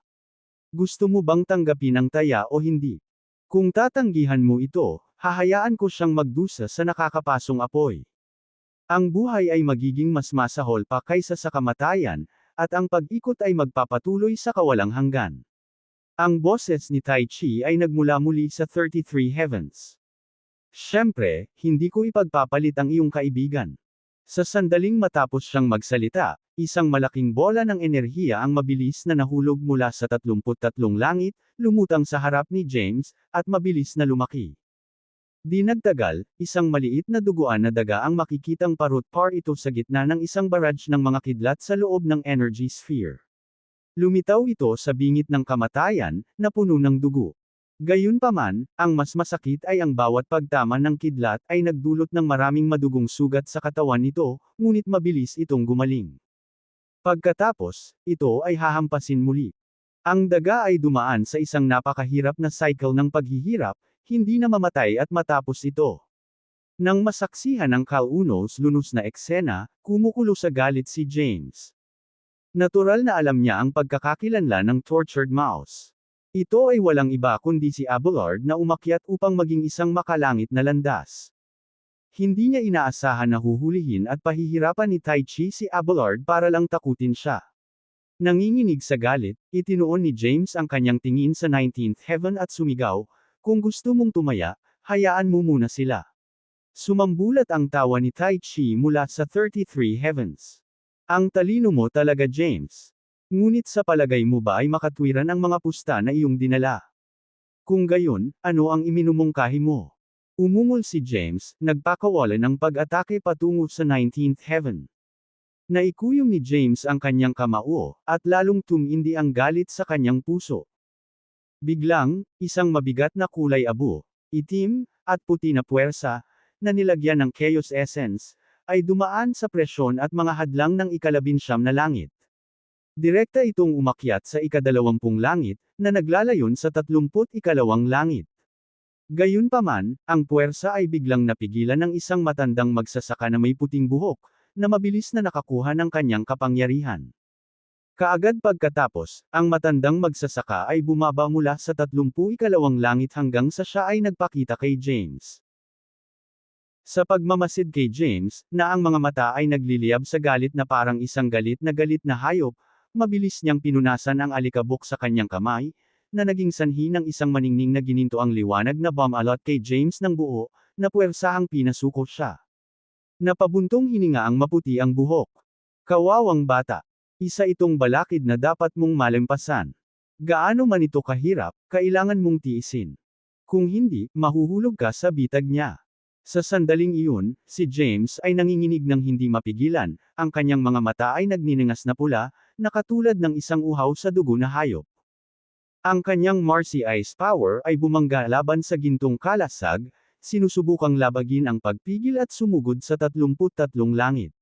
Gusto mo bang tanggapin ang taya o hindi? Kung tatanggihan mo ito, hahayaan ko siyang magdusa sa nakakapasong apoy. Ang buhay ay magiging mas masahol pa kaysa sa kamatayan, at ang pag-ikot ay magpapatuloy sa kawalang hanggan. Ang boses ni Tai Chi ay nagmula muli sa 33 Heavens. Siyempre, hindi ko ipagpapalit ang iyong kaibigan. Sa sandaling matapos siyang magsalita, isang malaking bola ng enerhiya ang mabilis na nahulog mula sa 33 langit, lumutang sa harap ni James, at mabilis na lumaki. Di nagtagal, isang maliit na duguan na daga ang makikitang parut-par ito sa gitna ng isang barrage ng mga kidlat sa loob ng energy sphere. Lumitaw ito sa bingit ng kamatayan, na puno ng dugo. Gayunpaman, ang mas masakit ay ang bawat pagtama ng kidlat ay nagdulot ng maraming madugong sugat sa katawan nito, ngunit mabilis itong gumaling. Pagkatapos, ito ay hahampasin muli. Ang daga ay dumaan sa isang napakahirap na cycle ng paghihirap, hindi na mamatay at matapos ito. Nang masaksihan ng kaunos-lunos na eksena, kumukulo sa galit si James. Natural na alam niya ang pagkakakilanlan ng tortured mouse. Ito ay walang iba kundi si Abelard na umakyat upang maging isang makalangit na landas. Hindi niya inaasahan na huhulihin at pahihirapan ni Tai Chi si Abelard para lang takutin siya. Nanginginig sa galit, itinuon ni James ang kanyang tingin sa 19th Heaven at sumigaw, kung gusto mong tumaya, hayaan mo muna sila. Sumambulat ang tawa ni Tai Chi mula sa 33 Heavens. Ang talino mo talaga, James. Ngunit sa palagay mo ba ay makatwiran ang mga pusta na iyong dinala? Kung gayon, ano ang iminumungkahi mo? Umungol si James, nagpakawalan ng pag-atake patungo sa 19th Heaven. Naikuyom ni James ang kanyang kamao, at lalong tumindi ang galit sa kanyang puso. Biglang, isang mabigat na kulay abo, itim, at puti na puwersa, na nilagyan ng Chaos Essence, ay dumaan sa presyon at mga hadlang ng ikalabinsyam na langit. Direkta itong umakyat sa ikadalawampung langit, na naglalayon sa 32 langit. Gayunpaman, ang puwersa ay biglang napigilan ng isang matandang magsasaka na may puting buhok, na mabilis na nakakuha ng kanyang kapangyarihan. Kaagad pagkatapos, ang matandang magsasaka ay bumaba mula sa 32 langit hanggang sa siya ay nagpakita kay James. Sa pagmamasid kay James, na ang mga mata ay nagliliyab sa galit na parang isang galit na hayop, mabilis niyang pinunasan ang alikabok sa kanyang kamay, na naging sanhi ng isang maningning na gininto ang liwanag na bumalot kay James ng buo, na puwersahang pinasuko siya. Napabuntong hininga ang maputi ang buhok. Kawawang bata. Isa itong balakid na dapat mong malampasan. Gaano man ito kahirap, kailangan mong tiisin. Kung hindi, mahuhulog ka sa bitag niya. Sa sandaling iyon, si James ay nanginginig ng hindi mapigilan, ang kanyang mga mata ay nagniningas na pula, na katulad ng isang uhaw sa dugo na hayop. Ang kanyang Marcy Ice power ay bumangga laban sa gintong kalasag, sinusubukang labagin ang pagpigil at sumugod sa 33 langit.